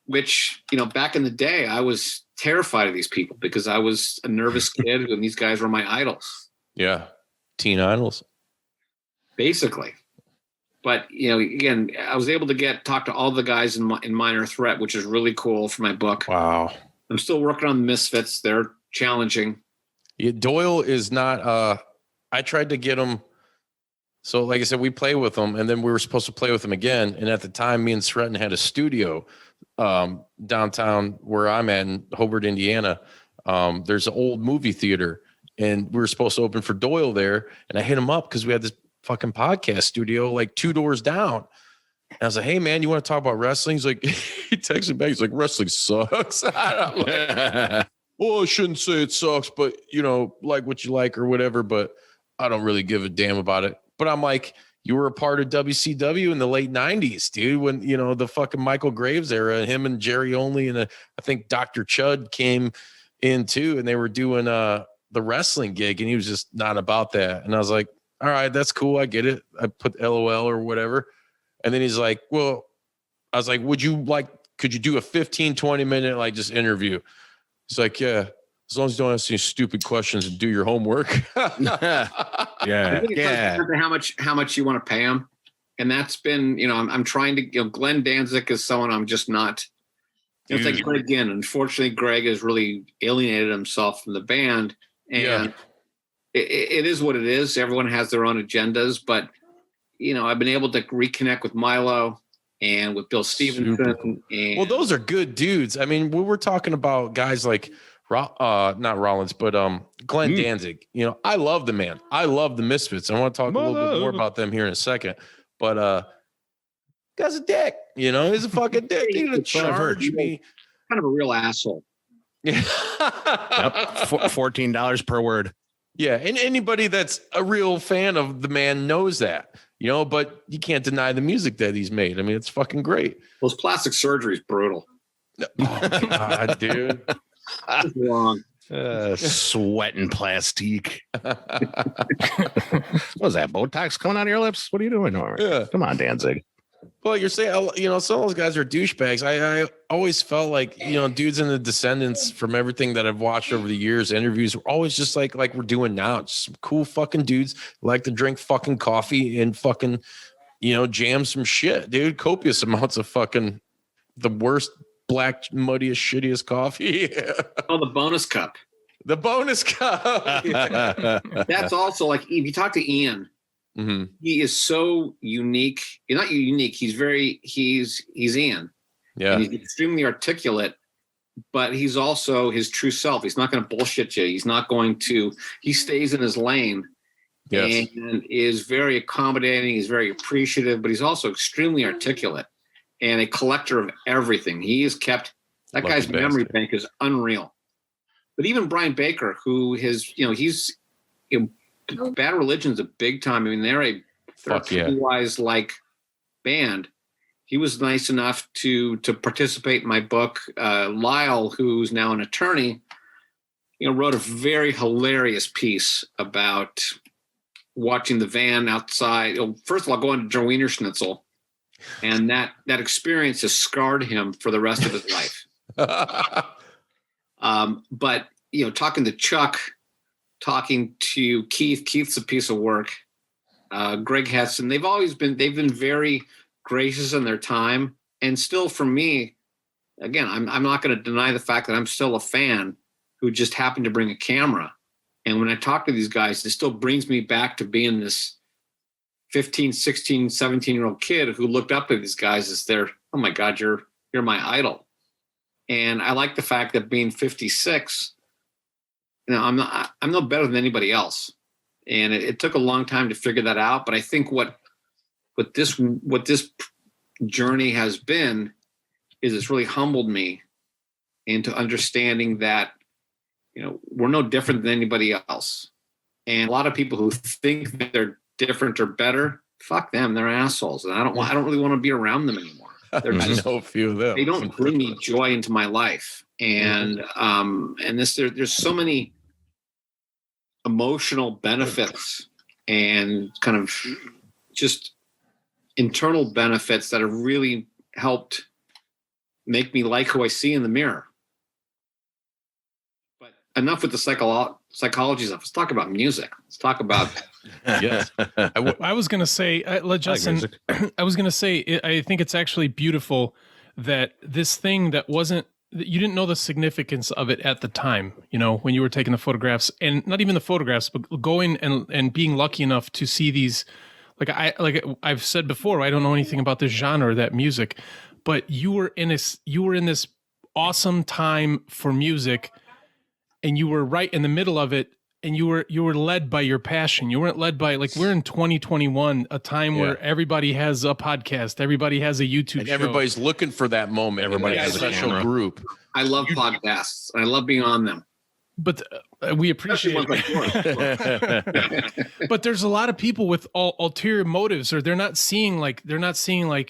Which, back in the day, I was terrified of these people because I was a nervous kid and these guys were my idols. Yeah. Teen idols. Basically. But, again, I was able to talk to all the guys in Minor Threat, which is really cool for my book. Wow. I'm still working on the Misfits. They're challenging. Yeah, Doyle is not, I tried to get him. So like I said, we play with him and then we were supposed to play with him again. And at the time, me and Sretton had a studio downtown where I'm at in Hobart, Indiana. There's an old movie theater and we were supposed to open for Doyle there. And I hit him up because we had this fucking podcast studio 2 doors down. And I was like, hey man, you want to talk about wrestling? He's like, he texted back, he's like, wrestling sucks. I'm like, well, I shouldn't say it sucks, but like what you like or whatever, but I don't really give a damn about it. But I'm like, you were a part of WCW in the late 90s, dude, when, the fucking Michael Graves era, him and Jerry Only. And I think Dr. Chud came in too, and they were doing the wrestling gig and he was just not about that. And I was like, all right, that's cool. I get it. I put LOL or whatever. And then he's like, well, I was like, could you do a 15, 20 minute, just interview? He's like, yeah, as long as you don't ask any stupid questions and do your homework. Yeah. How much you want to pay them. And that's been, I'm trying to, Glenn Danzig is someone I'm just not, it's like, again, unfortunately, Greg has really alienated himself from the band. And it is what it is. Everyone has their own agendas, but I've been able to reconnect with Milo and with Bill Stevenson. Cool. Well, those are good dudes. I mean, we were talking about guys like not Rollins, but Glenn Danzig. I love the man. I love the Misfits. I want to talk a little bit more about them here in a second. But guy's a dick. He's a fucking dick. He's gonna charge me. Kind of a real asshole. Yeah. Yep. $14 per word. Yeah, and anybody that's a real fan of the man knows that, but you can't deny the music that he's made. I mean, it's fucking great. Those plastic surgery is brutal. Oh, God, dude. That's wrong. Sweating plastique. What was that? Botox coming out of your lips? What are you doing? Yeah. Come on, Danzig. Well, you're saying, some of those guys are douchebags. I always felt like, dudes in the Descendants, from everything that I've watched over the years, interviews were always just like we're doing now. Just some cool fucking dudes like to drink fucking coffee and fucking, jam some shit, dude. Copious amounts of fucking the worst, black, muddiest, shittiest coffee. Oh, the bonus cup. The bonus cup. Yeah. That's also like, if you talk to Ian, Mm-hmm. he is so unique. He's not unique. He's Ian. Yeah. And he's extremely articulate, but he's also his true self. He's not going to bullshit you. He stays in his lane. Yes. And is very accommodating. He's very appreciative, but he's also extremely articulate and a collector of everything. He has kept that Lucky guy's memory bastard. bank is unreal. But even Brian Baker, who he's Bad Religion's a big time. I mean, they're a wise like band. He was nice enough to participate in my book. Lyle, who's now an attorney, wrote a very hilarious piece about watching the van outside. First of all, going to Joe Wiener Schnitzel, and that experience has scarred him for the rest of his life. But talking to Chuck. Talking to Keith's a piece of work. Greg Heston, they've been very gracious in their time. And still for me, again, I'm not going to deny the fact that I'm still a fan who just happened to bring a camera. And when I talk to these guys, it still brings me back to being this 15, 16, 17-year-old kid who looked up to these guys as oh my God, you're my idol. And I like the fact that being 56, I'm no better than anybody else, and it took a long time to figure that out. But I think what this journey has been is it's really humbled me into understanding that we're no different than anybody else. And a lot of people who think that they're different or better, fuck them, they're assholes, and I don't really want to be around them anymore. They're just, I know a few of them. They don't bring me joy into my life. And there's so many emotional benefits and kind of just internal benefits that have really helped make me like who I see in the mirror. But enough with the psychology stuff. Let's talk about music. Let's talk about. Yes. I was going to say, Justin, I was going to say, I think it's actually beautiful that this thing that you didn't know the significance of it at the time, when you were taking the photographs, and not even the photographs, but going and being lucky enough to see these, like I've said before, I don't know anything about this genre or that music, but you were in this awesome time for music, and you were right in the middle of it. And you were led by your passion. You weren't led by, like, we're in 2021, a time where everybody has a podcast, everybody has a YouTube show. Everybody's looking for that moment. Everybody has a special camera. group. I love podcasts, and I love being on them. But we appreciate it. But there's a lot of people with ulterior motives, or they're not seeing like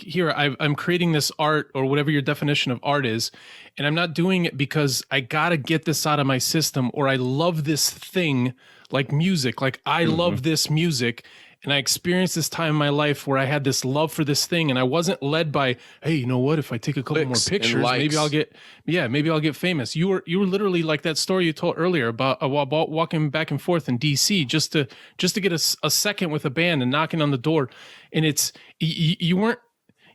here, I'm creating this art, or whatever your definition of art is, and I'm not doing it because I gotta get this out of my system, or I love this thing like music, like I love this music. And I experienced this time in my life where I had this love for this thing, and I wasn't led by, hey, you know what? If I take a couple more pictures, maybe I'll get famous. You were literally like that story you told earlier about walking back and forth in DC just to get a second with a band and knocking on the door. And it's you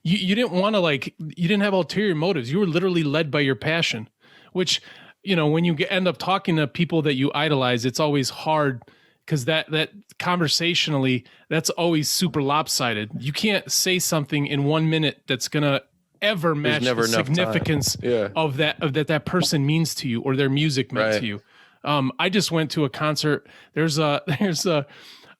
didn't want to, like, you didn't have ulterior motives. You were literally led by your passion, which, when you end up talking to people that you idolize, it's always hard because that conversationally, that's always super lopsided. You can't say something in 1 minute that's gonna ever match the significance of that person means to you or their music meant to you. I just went to a concert. There's a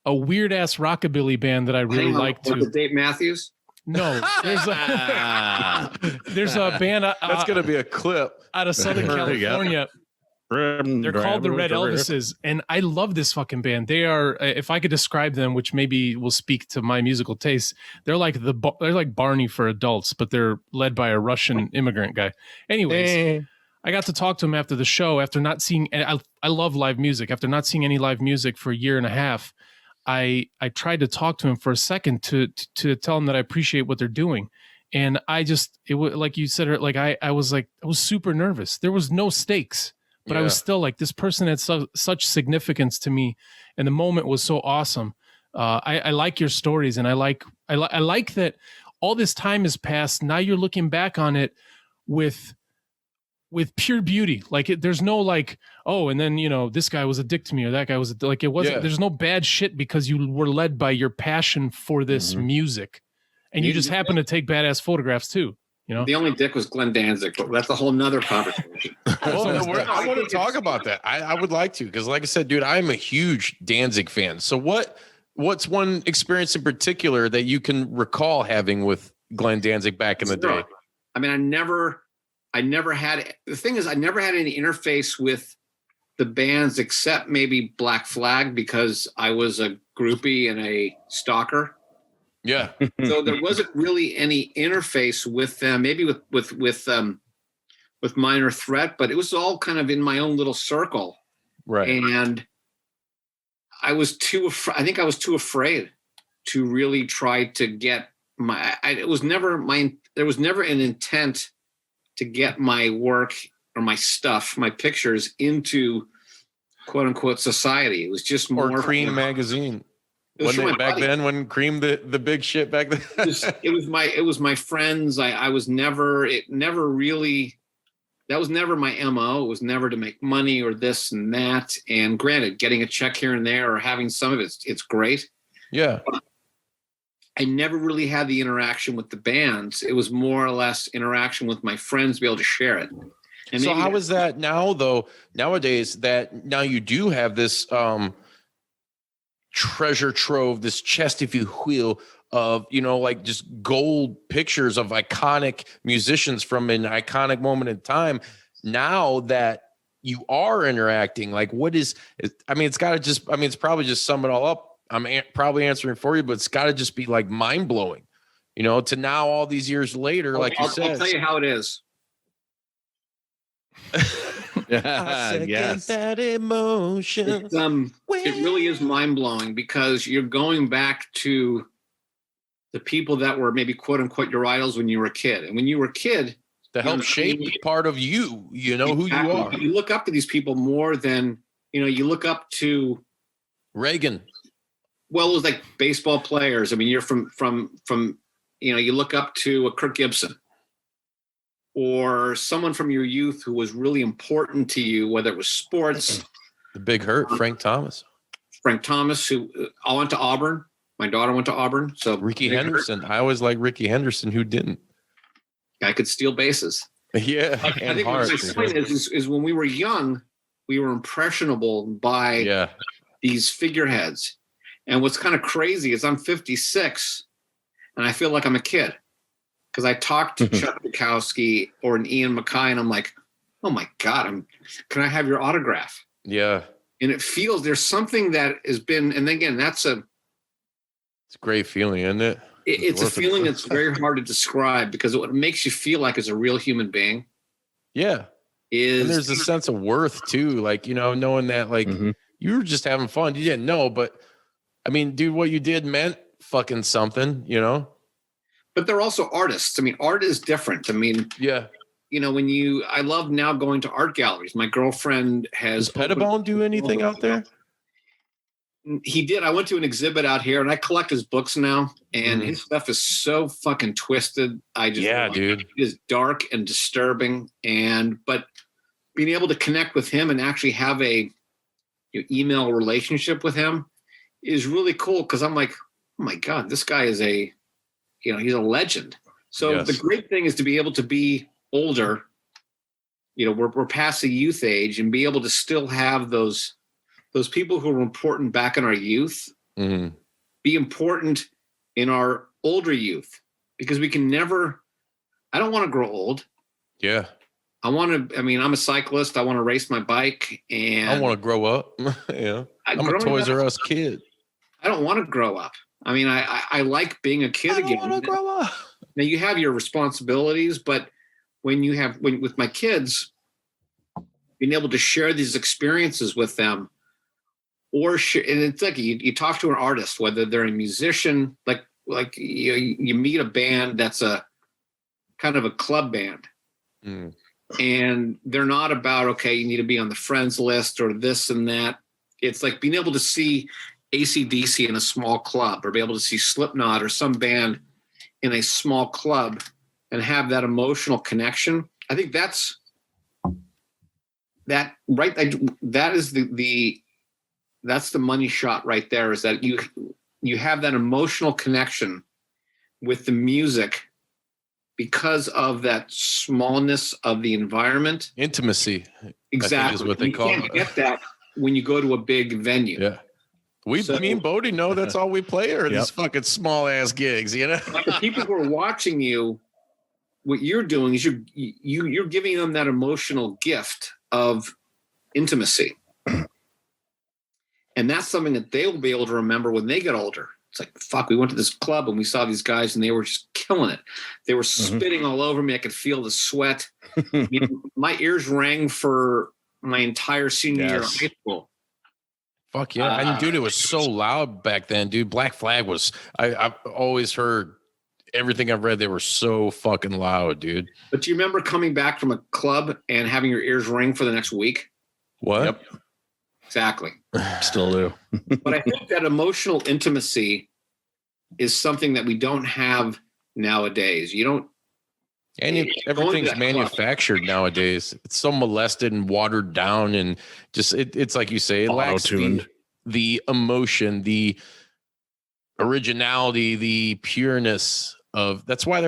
weird ass rockabilly band that I really like too. The Dave Matthews? No, there's a band. That's gonna be a clip out of Southern California. They're called the Red Elvises, and I love this fucking band. They are, if I could describe them, which maybe will speak to my musical taste, they're like Barney for adults, but they're led by a Russian immigrant guy. Anyways, I got to talk to him after the show. After not seeing, I love live music. After not seeing any live music for a year and a half, I tried to talk to him for a second to tell him that I appreciate what they're doing. And it was like you said, like I was super nervous. There was no stakes. But I was still like, this person had such significance to me, and the moment was so awesome. I like your stories, and I like that all this time has passed. Now you're looking back on it with pure beauty. Like there's no like, oh, and then this guy was a dick to me, or that guy was like, it wasn't. There's no bad shit because you were led by your passion for this music, and you just happen to take badass photographs too. The only dick was Glenn Danzig, but that's a whole nother conversation. I want to talk about that. I would like to, because like I said, dude, I'm a huge Danzig fan. So what's one experience in particular that you can recall having with Glenn Danzig back in the day? I mean, I never had, the thing is, I never had any interface with the bands except maybe Black Flag, because I was a groupie and a stalker. Yeah. So there wasn't really any interface with them, maybe with Minor Threat, but it was all kind of in my own little circle. Right. And I was too afraid to really try to get there was never an intent to get my work or my stuff, my pictures into quote unquote society. It was just more Cream magazine. Wasn't it back then when Cream the big shit back then? it was my friends. That was never my MO. It was never to make money or this and that. And granted, getting a check here and there or having some of it's great. Yeah. But I never really had the interaction with the bands. It was more or less interaction with my friends to be able to share it. And so how is that now though? Nowadays that now you do have this treasure trove, this chest, if you will, of like just gold pictures of iconic musicians from an iconic moment in time. Now that you are interacting, like it's probably just sum it all up. I'm probably answering for you, but it's got to just be like mind blowing, to now all these years later, like you said. I'll tell you how it is. Yes. That emotion. It really is mind blowing, because you're going back to the people that were maybe quote unquote your idols when you were a kid, and when you were a kid, to help shape part of you. Who you are. You look up to these people more than you look up to Reagan. Well, it was like baseball players. I mean, you're from you look up to a Kirk Gibson. Or someone from your youth who was really important to you, whether it was sports. The Big Hurt, Frank Thomas. Who I went to Auburn. My daughter went to Auburn. So Ricky Henderson. I always like Ricky Henderson. Who didn't? I could steal bases. Yeah. I think what my point is when we were young, we were impressionable by these figureheads. And what's kind of crazy is I'm 56 and I feel like I'm a kid. Because I talked to Chuck Bukowski or an Ian Mackaye, and I'm like, oh my God, can I have your autograph? Yeah. And it feels there's something that has been, and again, it's a great feeling, isn't it? It's a feeling that's very hard to describe, because what makes you feel like as a real human being. Yeah. And there's a sense of worth too. Like, knowing that like you were just having fun. You didn't know, but I mean, dude, what you did meant fucking something, But they're also artists. I mean, art is different. I mean, I love now going to art galleries. My girlfriend has. Does Pettibone do anything out there? He did. I went to an exhibit out here, and I collect his books now, and his stuff is so fucking twisted. Dude, it is dark and disturbing. But being able to connect with him and actually have a email relationship with him is really cool, because I'm like, oh my God, this guy is he's a legend. So the great thing is to be able to be older, we're past the youth age, and be able to still have those people who were important back in our youth be important in our older youth, because we can never, I don't want to grow old. Yeah. I'm a cyclist. I want to race my bike, and I want to grow up. I'm a Toys R Us kid. I don't want to grow up. I mean, I like being a kid again. I want to grow up. Now you have your responsibilities, but when with my kids, being able to share these experiences with them, and it's like you talk to an artist, whether they're a musician, like you meet a band that's a kind of a club band. And they're not about, okay, you need to be on the friends list or this and that. It's like being able to see AC/DC in a small club, or be able to see Slipknot or some band in a small club and have that emotional connection. I think that's that, right? That is that's the money shot right there, is that you have that emotional connection with the music because of that smallness of the environment. Intimacy. Exactly. I think is what they call it. You can't get that when you go to a big venue. Yeah. Me and Bodie know that's all we play are these fucking small ass gigs, Like the people who are watching you, what you're doing is you're giving them that emotional gift of intimacy. And that's something that they will be able to remember when they get older. It's like, fuck, we went to this club and we saw these guys and they were just killing it. They were spitting all over me. I could feel the sweat. My ears rang for my entire senior year of high school. Fuck yeah. And dude, it was so loud back then, dude. Black Flag was, I've always heard everything I've read, they were so fucking loud, dude. But do you remember coming back from a club and having your ears ring for the next week? What? Yep. Exactly. Still do. But I think that emotional intimacy is something that we don't have nowadays. You don't. And everything's manufactured nowadays. It's so molested and watered down, and just it's like you say, it lacks the emotion, the originality, the pureness of. That's why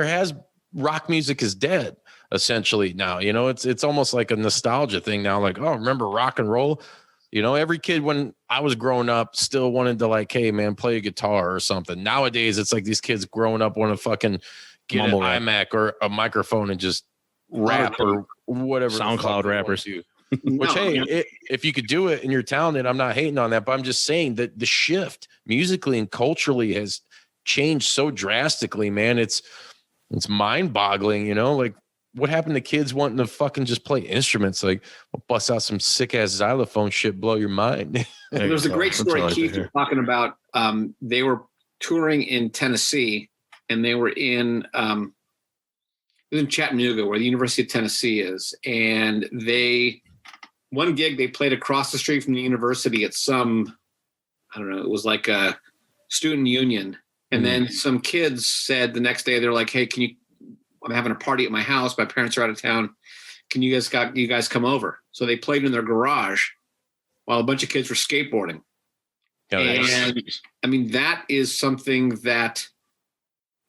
rock music is dead essentially now. It's almost like a nostalgia thing now. Like, oh, remember rock and roll? Every kid when I was growing up still wanted to, like, hey man, play a guitar or something. Nowadays, it's like these kids growing up want to fucking get an iMac or a microphone and just rap or whatever. SoundCloud rappers. Which, hey, if you could do it and you're talented, I'm not hating on that, but I'm just saying that the shift musically and culturally has changed so drastically, man. It's mind boggling, like, what happened to kids wanting to fucking just play instruments? Like, we'll bust out some sick ass xylophone shit, blow your mind. There's a great story Keith was talking about. They were touring in Tennessee, and they were in Chattanooga, where the University of Tennessee is. And one gig they played across the street from the university at some, I don't know, it was like a student union. And then some kids said the next day, they're like, hey, I'm having a party at my house. My parents are out of town. Can you guys come over? So they played in their garage while a bunch of kids were skateboarding. And I mean, that is something that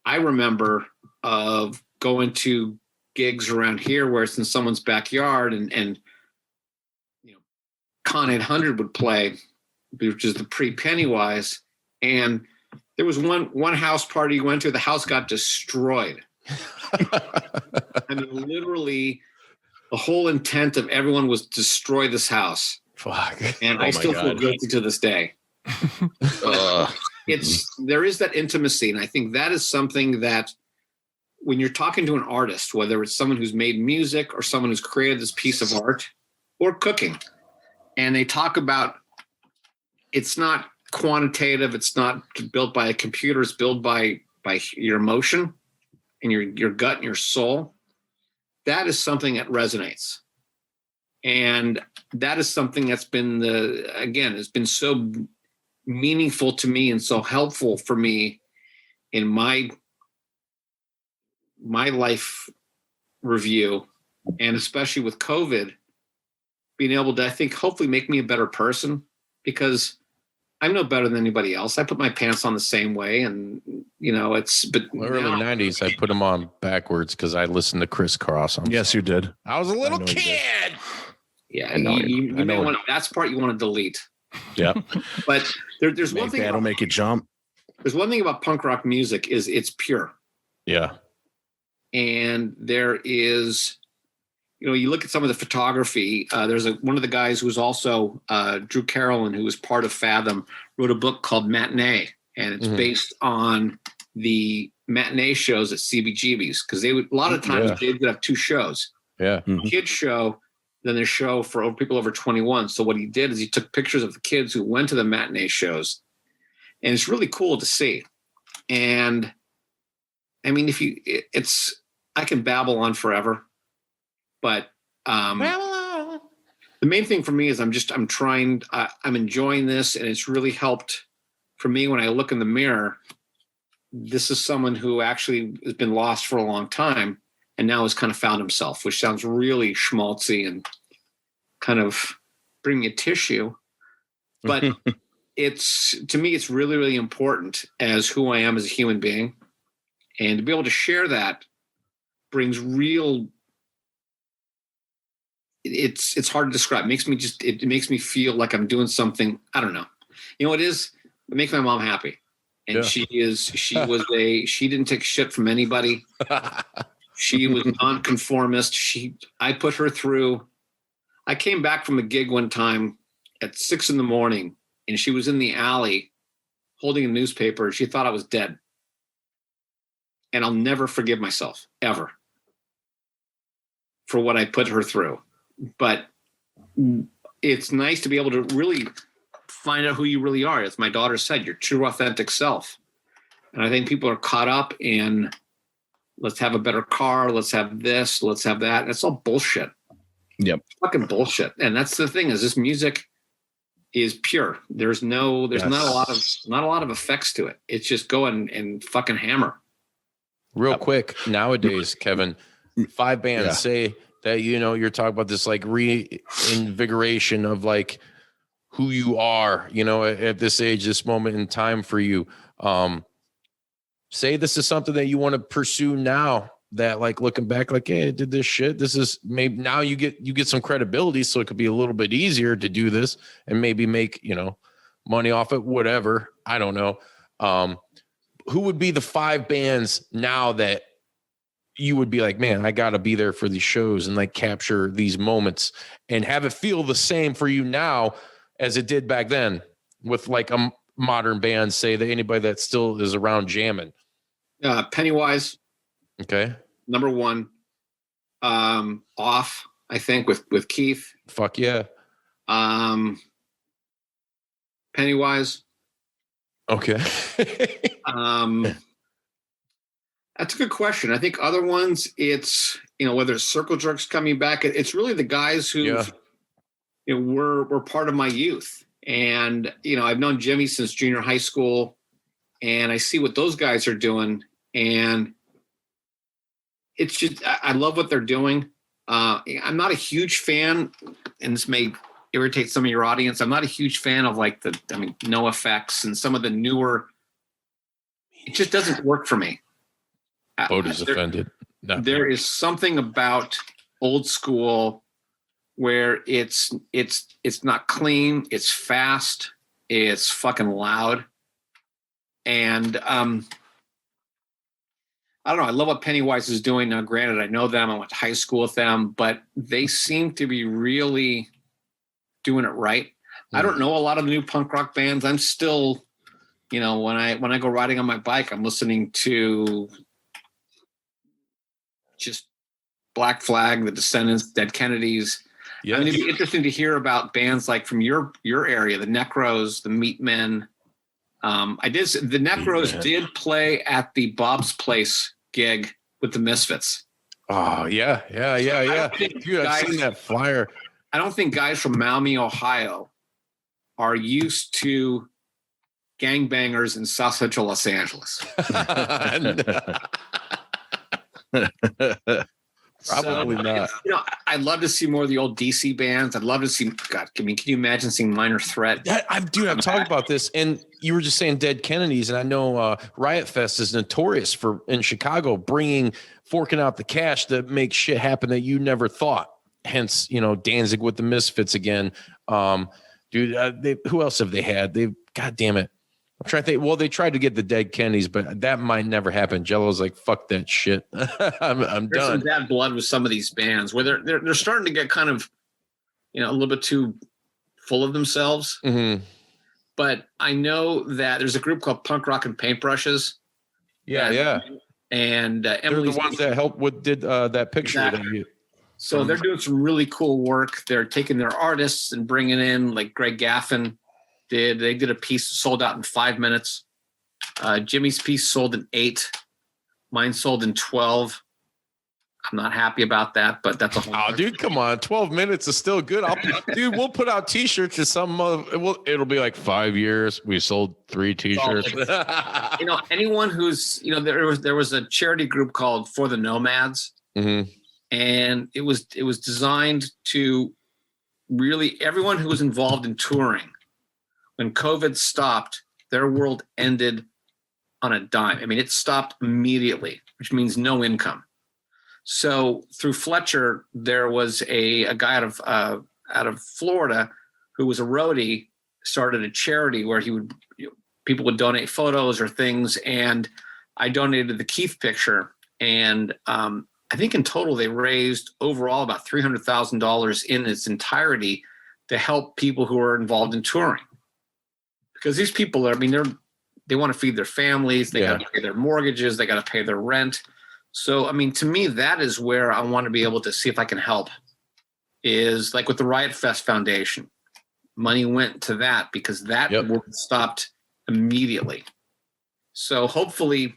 I remember of going to gigs around here where it's in someone's backyard, and Con 800 would play, which is the pre-Pennywise. And there was one house party you went to, the house got destroyed. I mean, literally, the whole intent of everyone was destroy this house. Fuck. And I still feel guilty to this day. There is that intimacy, and I think that is something that when you're talking to an artist, whether it's someone who's made music or someone who's created this piece of art or cooking, and they talk about, it's not quantitative, it's not built by a computer, it's built by your emotion and your gut and your soul. That is something that resonates. And that is something that's been it's been so meaningful to me and so helpful for me in my life review. And especially with COVID, being able to, I think, hopefully make me a better person, because I'm no better than anybody else. I put my pants on the same way, and but early '90s, I put them on backwards because I listened to Chris Cross. Yes, you did. I was a little know you did. kid. Yeah, I know you I may know. want that's part you want to delete. Yeah. But there's one thing. That'll make you jump. There's one thing about punk rock music is it's pure, Yeah. and there is, you look at some of the photography. There's one of the guys who was also Drew Carolyn, who was part of Fathom, wrote a book called Matinee, and it's based on the matinee shows at CBGB's, because they would a lot of times they would have two shows. Yeah. Kids show, then their show for people over 21. So what he did is he took pictures of the kids who went to the matinee shows, and it's really cool to see. And I mean, I can babble on forever, but the main thing for me is I'm enjoying this, and it's really helped for me when I look in the mirror. This is someone who actually has been lost for a long time and now has kind of found himself, which sounds really schmaltzy and kind of bringing a tissue. But to me, it's really, really important as who I am as a human being. And to be able to share that brings real, it's hard to describe. It makes me feel like I'm doing something. I don't know. It makes my mom happy. And she didn't take shit from anybody. She was nonconformist. I put her through. I came back from a gig one time at 6 a.m, and she was in the alley holding a newspaper. She thought I was dead. And I'll never forgive myself, ever, for what I put her through. But it's nice to be able to really find out who you really are. As my daughter said, your true, authentic self. And I think people are caught up in, let's have a better car, let's have this, let's have that. That's all bullshit. Yep. Fucking bullshit. And that's the thing, is this music is pure. There's not a lot of effects to it. It's just go and fucking hammer. Real quick, nowadays, Kevin, 5 bands say that, you're talking about this like reinvigoration of like who you are, at this age, this moment in time for you. Say this is something that you want to pursue now, that like looking back, like, hey, I did this shit. This is maybe now you get some credibility, so it could be a little bit easier to do this and maybe make, money off it, whatever. I don't know. Who would be the 5 bands now that you would be like, man, I got to be there for these shows and like capture these moments and have it feel the same for you now as it did back then with like a modern band, say that anybody that still is around jamming? Pennywise. Okay. Number 1. Off, I think, with Keith. Fuck yeah. Pennywise. Okay. That's a good question. I think other ones, it's, whether it's Circle Jerks coming back, it's really the guys who were part of my youth. And, I've known Jimmy since junior high school, and I see what those guys are doing. And it's just, I love what they're doing. I'm not a huge fan, and this may irritate some of your audience. I'm not a huge fan of like No Effects and some of the newer, it just doesn't work for me. Boda's offended. There is something about old school where it's not clean, it's fast, it's fucking loud. And I don't know, I love what Pennywise is doing. Now, granted, I know them, I went to high school with them, but they seem to be really doing it right. I don't know a lot of the new punk rock bands. I'm still, when I go riding on my bike, I'm listening to just Black Flag, The Descendents, Dead Kennedys. Yeah. I mean, it'd be interesting to hear about bands like from your area, the Necros, the Meatmen. The Necros did play at the Bob's Place gig with the Misfits. Oh yeah. Dude, I've seen that flyer. I don't think guys from Maumee, Ohio are used to gangbangers in South Central Los Angeles. Probably not. You know, I'd love to see more of the old DC bands. I'd love to see. God, I mean, can you imagine seeing Minor Threat? I've talked about this, and you were just saying Dead Kennedys, and I know Riot Fest is notorious for in Chicago forking out the cash to make shit happen that you never thought. Hence, you know, Danzig with the Misfits again. Who else have they had? God damn it. I'm trying to think. Well, they tried to get the Dead Kennedys, but that might never happen. Jello's like, fuck that shit. I'm There's done. some bad blood with some of these bands where they're starting to get kind of, you know, a little bit too full of themselves. Mm-hmm. But I know that there's a group called Punk Rock and Paintbrushes. Yeah. And They're Emily's the ones that helped with that picture. Exactly. That you, So they're doing some really cool work. They're taking their artists and bringing in, like Greg Gaffin did. They did a piece sold out in 5 minutes. Jimmy's piece sold in 8. Mine sold in 12. I'm not happy about that, but that's a whole. Oh, dude, come on! 12 minutes is still good. Dude, we'll put out T-shirts or some. It'll be like 5 years. We sold 3 T-shirts. You know, anyone who's, you know, there was a charity group called For the Nomads, Mm-hmm. and it was designed to really everyone who was involved in touring. When COVID stopped, their world ended on a dime. I mean, it stopped immediately, which means no income. So through Fletcher, there was a guy out of Florida who was a roadie, started a charity where people would donate photos or things, and I donated the Keith picture, and I think in total they raised overall about $300,000 in its entirety to help people who are involved in touring. Because these people are, I mean, they want to feed their families, they got to pay their mortgages, they got to pay their rent. So, I mean, to me, that is where I want to be able to see if I can help. Is like with the Riot Fest Foundation, money went to that because that work stopped immediately. So hopefully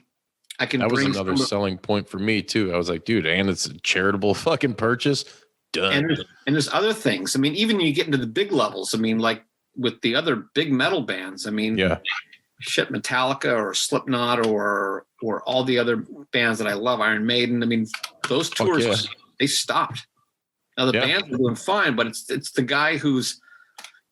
I can. That was another selling point for me too. I was like, dude, and it's a charitable fucking purchase. Done. And there's other things. I mean, even when you get into the big levels, I mean, like with the other big metal bands, I mean, shit, Metallica or Slipknot or all the other bands that I love, Iron Maiden. I mean, those tours they stopped. Now the bands are doing fine, but it's the guy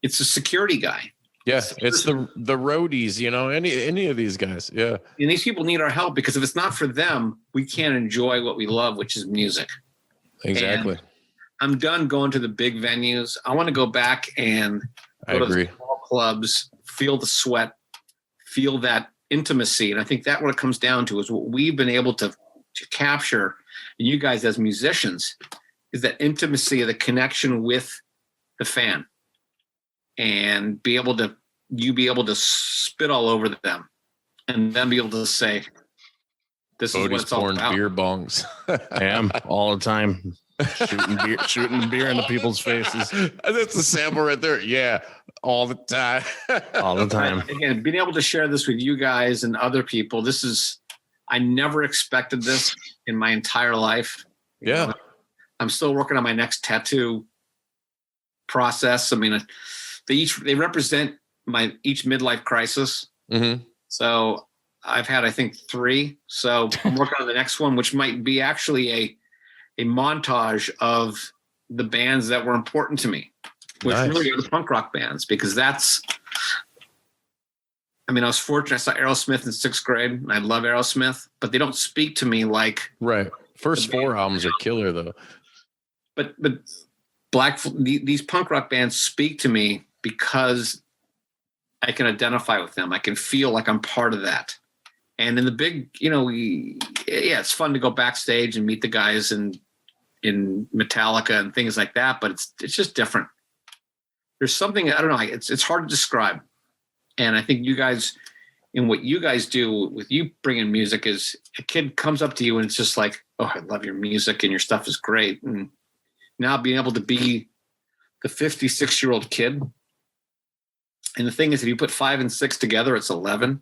it's a security guy. Yeah, it's the roadies, you know, any of these guys. Yeah. And these people need our help because if it's not for them, we can't enjoy what we love, which is music. Exactly. And I'm done going to the big venues. I want to go back and go to the small clubs, feel the sweat, feel that intimacy. And I think that what it comes down to is what we've been able to capture, and you guys as musicians, is that intimacy of the connection with the fan. And be able to spit all over them and then be able to say, this is what it's all about. Beer bongs. Am all the time. Shooting beer into people's faces. That's a sample right there. Yeah. All the time. All the time. Again, being able to share this with you guys and other people, I never expected this in my entire life. Yeah. You know, I'm still working on my next tattoo process. I mean, they represent each midlife crisis. Mm-hmm. So I've had, I think, 3. So I'm working on the next one, which might be actually a montage of the bands that were important to me, which really are the punk rock bands, because I was fortunate. I saw Aerosmith in 6th grade, and I love Aerosmith, but they don't speak to me like. Right. First 4 albums are killer, though. But these punk rock bands speak to me because I can identify with them. I can feel like I'm part of that. And in the big, you know, it's fun to go backstage and meet the guys in Metallica and things like that, but it's just different. There's something, I don't know, it's hard to describe. And I think you guys, in what you guys do with you bringing music, is a kid comes up to you and it's just like, oh, I love your music and your stuff is great. And now being able to be the 56-year-old kid. And the thing is, if you put 5 and 6 together, it's 11.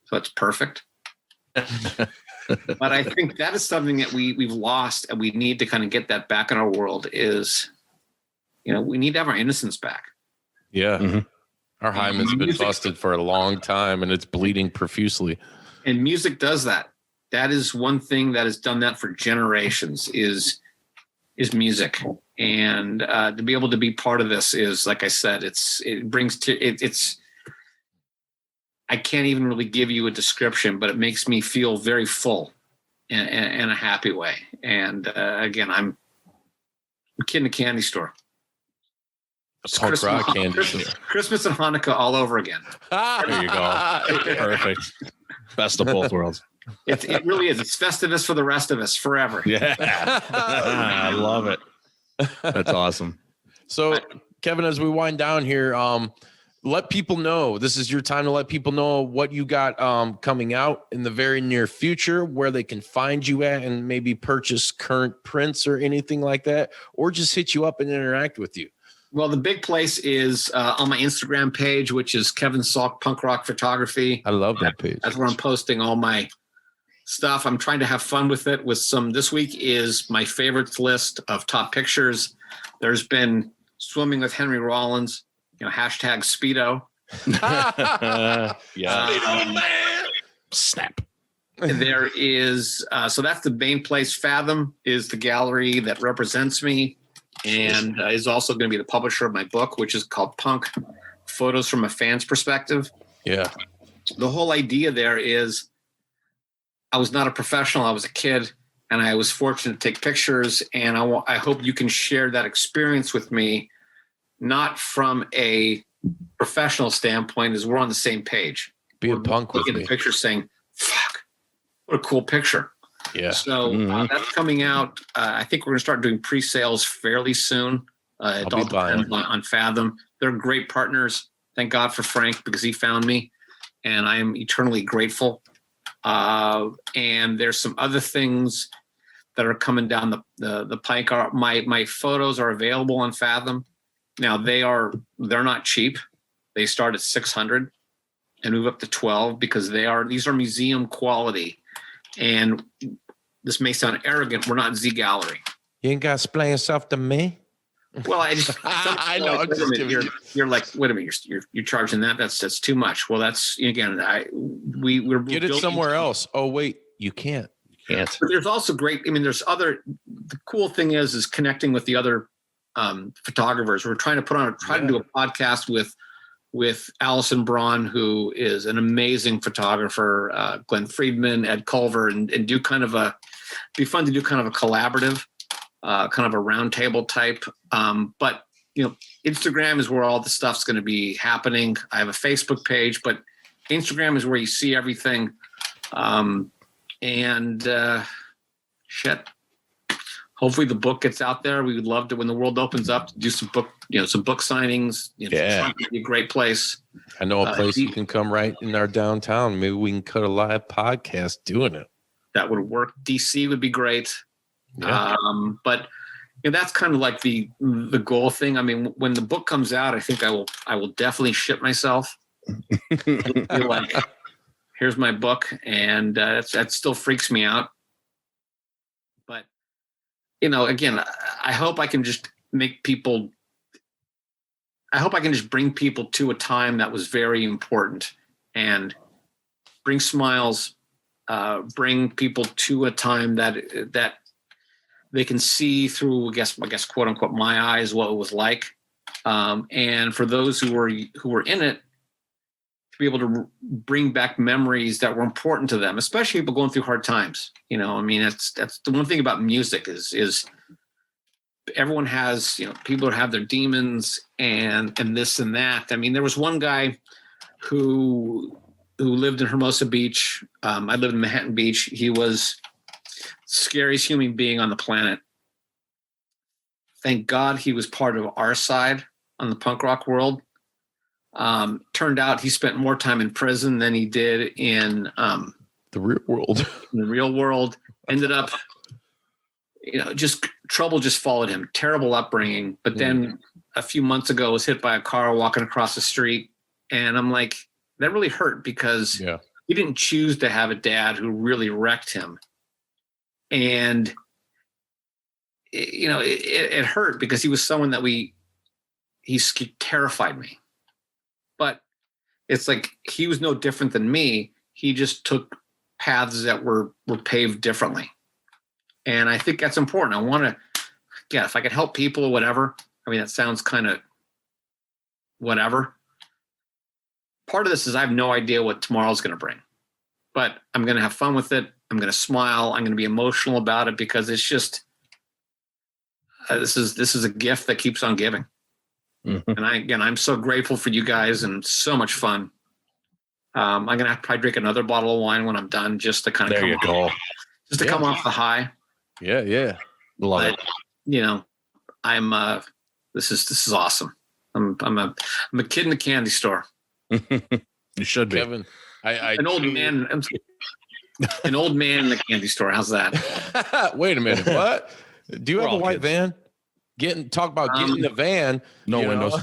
So it's perfect. But I think that is something that we've lost, and we need to kind of get that back in our world. Is, you know, we need to have our innocence back. Yeah. Mm-hmm. Our hymen's been busted for a long time, and it's bleeding profusely. And music does that. That is one thing that has done that for generations, is is music. And to be able to be part of this is, like I said, I can't even really give you a description, but it makes me feel very full in a happy way. And again, I'm a kid in a candy store. Punk rock candy. Christmas and Hanukkah all over again. There you go. Perfect. Best of both worlds. It really is. It's Festivus for the rest of us forever. Yeah. I love it. That's awesome. So, Kevin, as we wind down here, let people know, this is your time to let people know what you got coming out in the very near future, where they can find you at and maybe purchase current prints or anything like that, or just hit you up and interact with you. Well, the big place is on my Instagram page, which is Kevin Salk Punk Rock Photography. I love that page. That's where I'm posting all my stuff. I'm trying to have fun with it. This week is my favorites list of top pictures. There's been swimming with Henry Rollins, hashtag Speedo. Yeah. Snap. There is, so that's the main place. Fathom is the gallery that represents me and is also going to be the publisher of my book, which is called Punk: Photos from a Fan's Perspective. Yeah. The whole idea there is I was not a professional. I was a kid, and I was fortunate to take pictures. And I hope you can share that experience with me, not from a professional standpoint, as we're on the same page. Be a punk with me. Looking at the picture saying, fuck, what a cool picture. Yeah. So that's coming out. I think we're going to start doing pre-sales fairly soon. It all depends on Fathom. They're great partners. Thank God for Frank, because he found me, and I am eternally grateful. And there's some other things that are coming down the pike. My photos are available on Fathom. Now they're not cheap. They start at $600 and move up to $1,200 because these are museum quality. And this may sound arrogant. We're not Z Gallery. You ain't got to explain yourself to me. Well, I know. You're like, wait a minute. You're charging that. That's too much. Well, that's again. We're get it somewhere else. Oh wait, you can't. But there's also great. I mean, there's other. The cool thing is connecting with the other photographers. We're trying to do a podcast with Allison Braun, who is an amazing photographer, Glenn Friedman, Ed Culver, and do kind of be fun to do kind of a collaborative, kind of a roundtable type. But Instagram is where all the stuff's going to be happening. I have a Facebook page, but Instagram is where you see everything. Shit. Hopefully the book gets out there. We would love to, when the world opens up, to do some book signings. It'd be a great place. I know a place you can come right in our downtown. Maybe we can cut a live podcast doing it. That would work. DC would be great. Yeah. But that's kind of like the goal thing. I mean, when the book comes out, I think I will definitely shit myself. Feel like, here's my book, and that still freaks me out. But again, I hope I can just bring people to a time that was very important and bring smiles, bring people to a time that they can see through, I guess, quote unquote, my eyes, what it was like. And for those who were in it, to be able to bring back memories that were important to them, especially people going through hard times. I mean, that's the one thing about music is everyone has, people have their demons and this and that. I mean, there was one guy who lived in Hermosa Beach. I lived in Manhattan Beach. He was the scariest human being on the planet. Thank God he was part of our side on the punk rock world. Turned out he spent more time in prison than he did in the real world. In the real world. Ended up, just trouble just followed him. Terrible upbringing. But then a few months ago was hit by a car walking across the street. And I'm like, that really hurt because he didn't choose to have a dad who really wrecked him. And, it hurt because he was someone that he terrified me. But it's like he was no different than me. He just took paths that were paved differently. And I think that's important. I want to if I could help people or whatever, I mean, that sounds kind of whatever. Part of this is I have no idea what tomorrow's going to bring, but I'm going to have fun with it. I'm going to smile. I'm going to be emotional about it because it's just, this is a gift that keeps on giving. And I'm so grateful for you guys and so much fun. I'm going to have to probably drink another bottle of wine when I'm done, just to kind of come off the high. Yeah. Love it. You know, I'm, this is awesome. I'm a kid in a candy store. You should be. Kevin, An old man in the candy store. How's that? Wait a minute. What? Do you have a white van? Talk about getting in the van. No windows.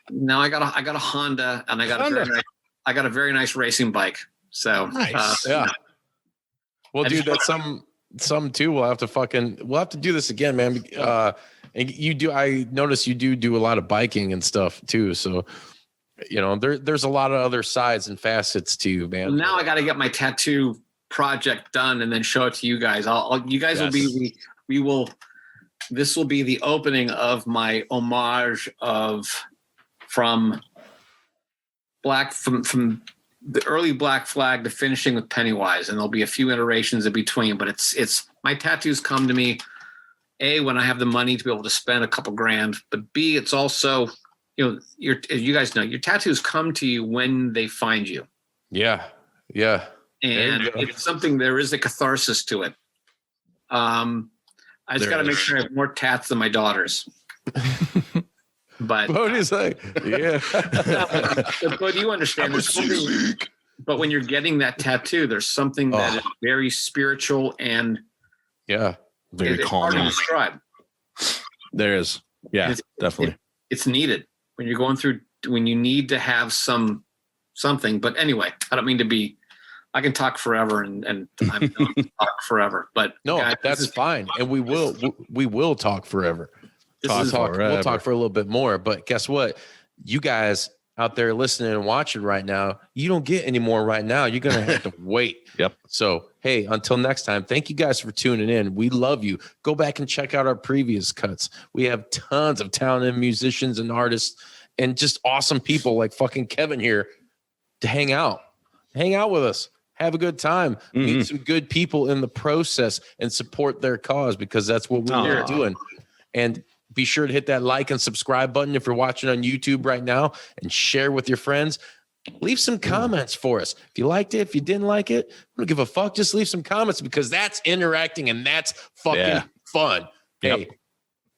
No, I got a Honda, and I got a very nice racing bike. So nice. Yeah. Well, dude, that's some too. We'll have to do this again, man. And I notice you do a lot of biking and stuff too. So, you know, there's a lot of other sides and facets to you, man. Now I got to get my tattoo project done and then show it to you guys. You guys will be this will be the opening of my homage from the early Black Flag to finishing with Pennywise, and there'll be a few iterations in between. But it's my tattoos come to me, A, when I have the money to be able to spend a couple grand, but B, it's also, you know, you guys know, your tattoos come to you when they find you. Yeah. And it's something, there is a catharsis to it. I just got to make sure I have more tats than my daughters. But what is that? Yeah. But you understand, there's something, but when you're getting that tattoo, there's something that is very spiritual and very calm. Hard to describe. There is. Yeah, definitely. It's needed when you're going through, when you need to have something. But anyway, I don't mean to be, I can talk forever and I'm going to talk forever, but no, guys, that's fine. And we will talk forever. We'll talk for a little bit more, but guess what? You guys out there listening and watching right now, you don't get any more right now. You're going to have to wait. Yep. So, hey, until next time, thank you guys for tuning in. We love you. Go back and check out our previous cuts. We have tons of talented musicians and artists and just awesome people like fucking Kevin here to hang out with us. Have a good time. Meet some good people in the process and support their cause, because that's what we're doing. And be sure to hit that like and subscribe button if you're watching on YouTube right now, and share with your friends. Leave some comments for us. If you liked it, if you didn't like it, I don't give a fuck. Just leave some comments, because that's interacting and that's fucking fun. Yep. Hey,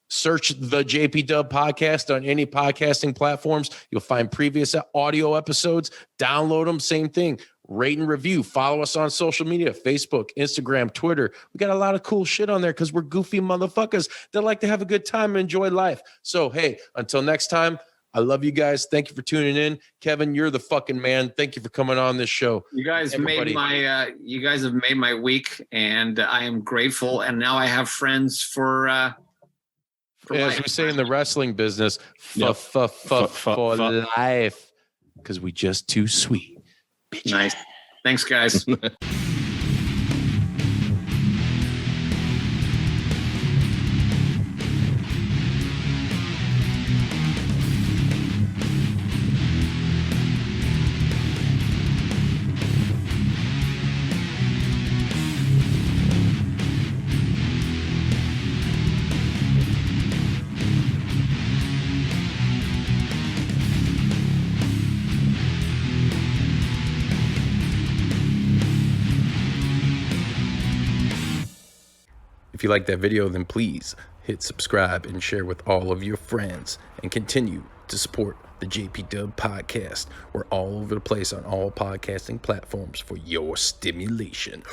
search the JPDUB podcast on any podcasting platforms. You'll find previous audio episodes. Download them. Same thing. Rate and review. Follow us on social media, Facebook, Instagram, Twitter. We got a lot of cool shit on there because we're goofy motherfuckers that like to have a good time and enjoy life. So, hey, until next time, I love you guys. Thank you for tuning in. Kevin, you're the fucking man. Thank you for coming on this show. You guys have made my week, and I am grateful. And now I have friends for as we say in the wrestling business, for life, because we just too sweet. Bitch. Nice. Thanks, guys. If you like that video, then please hit subscribe and share with all of your friends, and continue to support the JPDUB podcast. We're all over the place on all podcasting platforms for your stimulation.